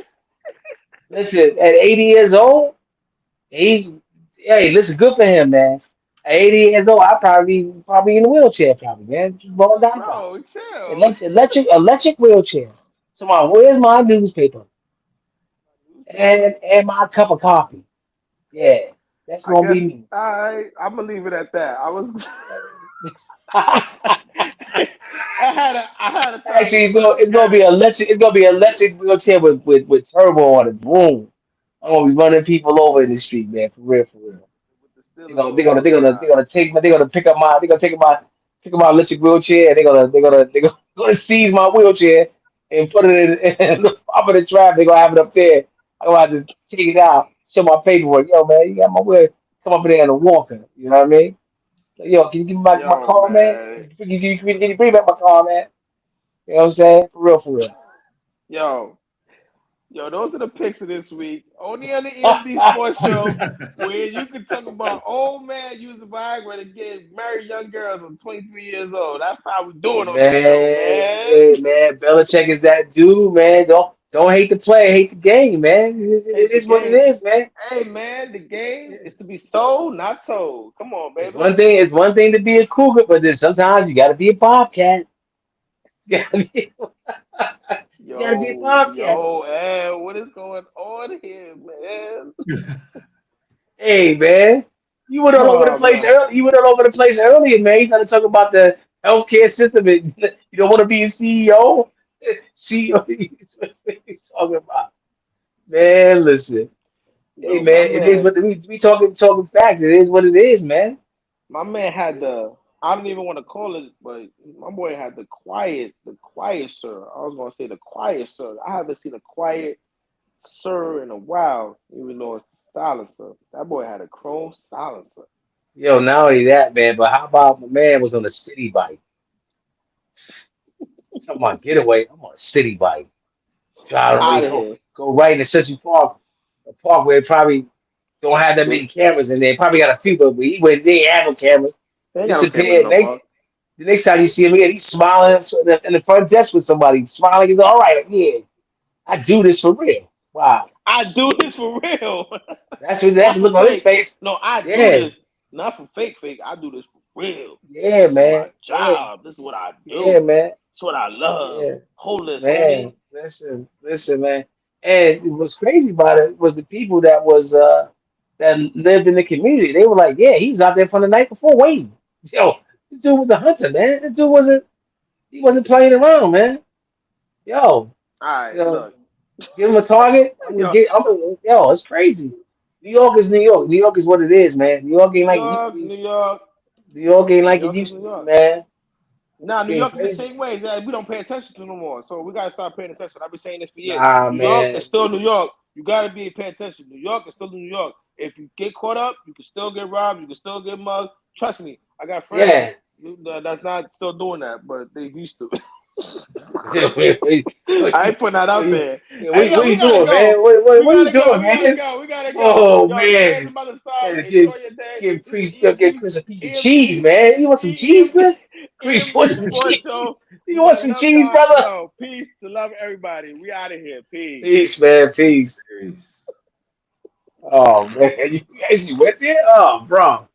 Listen, at 80 years old, he, hey, listen, good for him, man. At 80 years old, I probably in a wheelchair, probably, man. Just rolling down the block. Bro, chill. Electric wheelchair. So where's my newspaper and my cup of coffee? Yeah, that's I gonna guess be me. I'm gonna leave it at that. I was I had a time Actually, thinking about the it's gonna be game. electric. It's gonna be electric wheelchair with turbo on it. Boom. I'm gonna be running people over in the street, man. For real, for real. With the Steelers logo They're inside. gonna take my electric wheelchair and they're gonna seize my wheelchair and put it in the top of the trap. They're gonna have it up there. I'm gonna have to take it out, show my paperwork. Yo, man, you got my wheel. Come up in there in a walker. You know what I mean? Like, yo, can you give me my Yo, car, man? man. Can you bring back my car, man? You know what I'm saying? For real, for real. Yo. Yo, those are the picks of this week. Only on the EMD Sports Show where you can talk about old man using Viagra to get married young girls on 23 years old. That's how we doing on this show, Man, man. hey, man, Belichick is that dude, man. Don't hate the player, hate the game, man. It Hate the is what it game. is, man. Hey, man, the game is to be sold, not told. Come on, baby. It's one thing to be a cougar, but then sometimes you got to be a bobcat. You gotta be, you gotta be a bobcat. What is going on here, man? Hey, man, you went all over the Oh, place man. early. You went all over the place earlier, man. You started talking about the healthcare system, and you don't want to be a CEO. CEO, what you talking about, man? Listen. Hey Yo, man, it is what we talking facts. It is what it is, man. my man had I don't even want to call it, but my boy had the quiet sir. I was gonna say the quiet sir. I haven't seen a quiet sir in a while, even though it's a silencer. That boy had a chrome silencer. Yo, not only that, man, but how about my man was on a city bike? Talking about getaway. I'm on a city bike. Driving, Out of go here. go right into Central Park, a park where it probably don't have that many cameras in there. Probably got a few, but he went they ain't have no cameras. They ain't got no cameras Disappeared. no more. The next time you see him again, he's smiling in the front desk with somebody. Smiling, he's all right. Yeah, I do this for real. Wow, I do this for real. that's Not the for look on his fake. face. No, I do Yeah, this. Not for fake. I do this for real. yeah, This is man. my Yeah, job. This is what I yeah, do. man. It's what I love. Yeah, Hold this, man. homie. Listen, man. And what's crazy about it was the people that lived in the community. They were like, yeah, he was out there from the night before waiting. Yo, this dude was a hunter, man. He wasn't playing around, man. Yo, All right, you know, look. Give him a target. Yo, Yo, it's crazy. New York is New York. New York is what it is, man. New York ain't New like it used to York, be. New York, New York ain't New like it York is used New to be, York. man. Now, It's New getting York is the crazy. same way. We don't pay attention to no more. So we gotta start paying attention. I've been saying this for years. Nah, New York is man. still New York. You gotta be paying attention. New York is still New York. If you get caught up, you can still get robbed. You can still get mugged. Trust me, I got friends Yeah. that's not still doing that, but they used to. what I ain't putting that out you, there. yeah, Hey, yo, what we you gotta doing, go. man? We What you gotta go. doing, We gotta man? go. We gotta go. Oh Yo, the game's man, about to start. gotta Enjoy your day. This is give Chris a piece of cheese, man. You want some cheese, Chris? Chris, you want EMP some Sports cheese? Show. You We want got some enough cheese, time. brother? Yo, peace to love everybody. We out of here. Peace. Peace, man. Peace. Peace. Oh man, you went there? Oh, bro.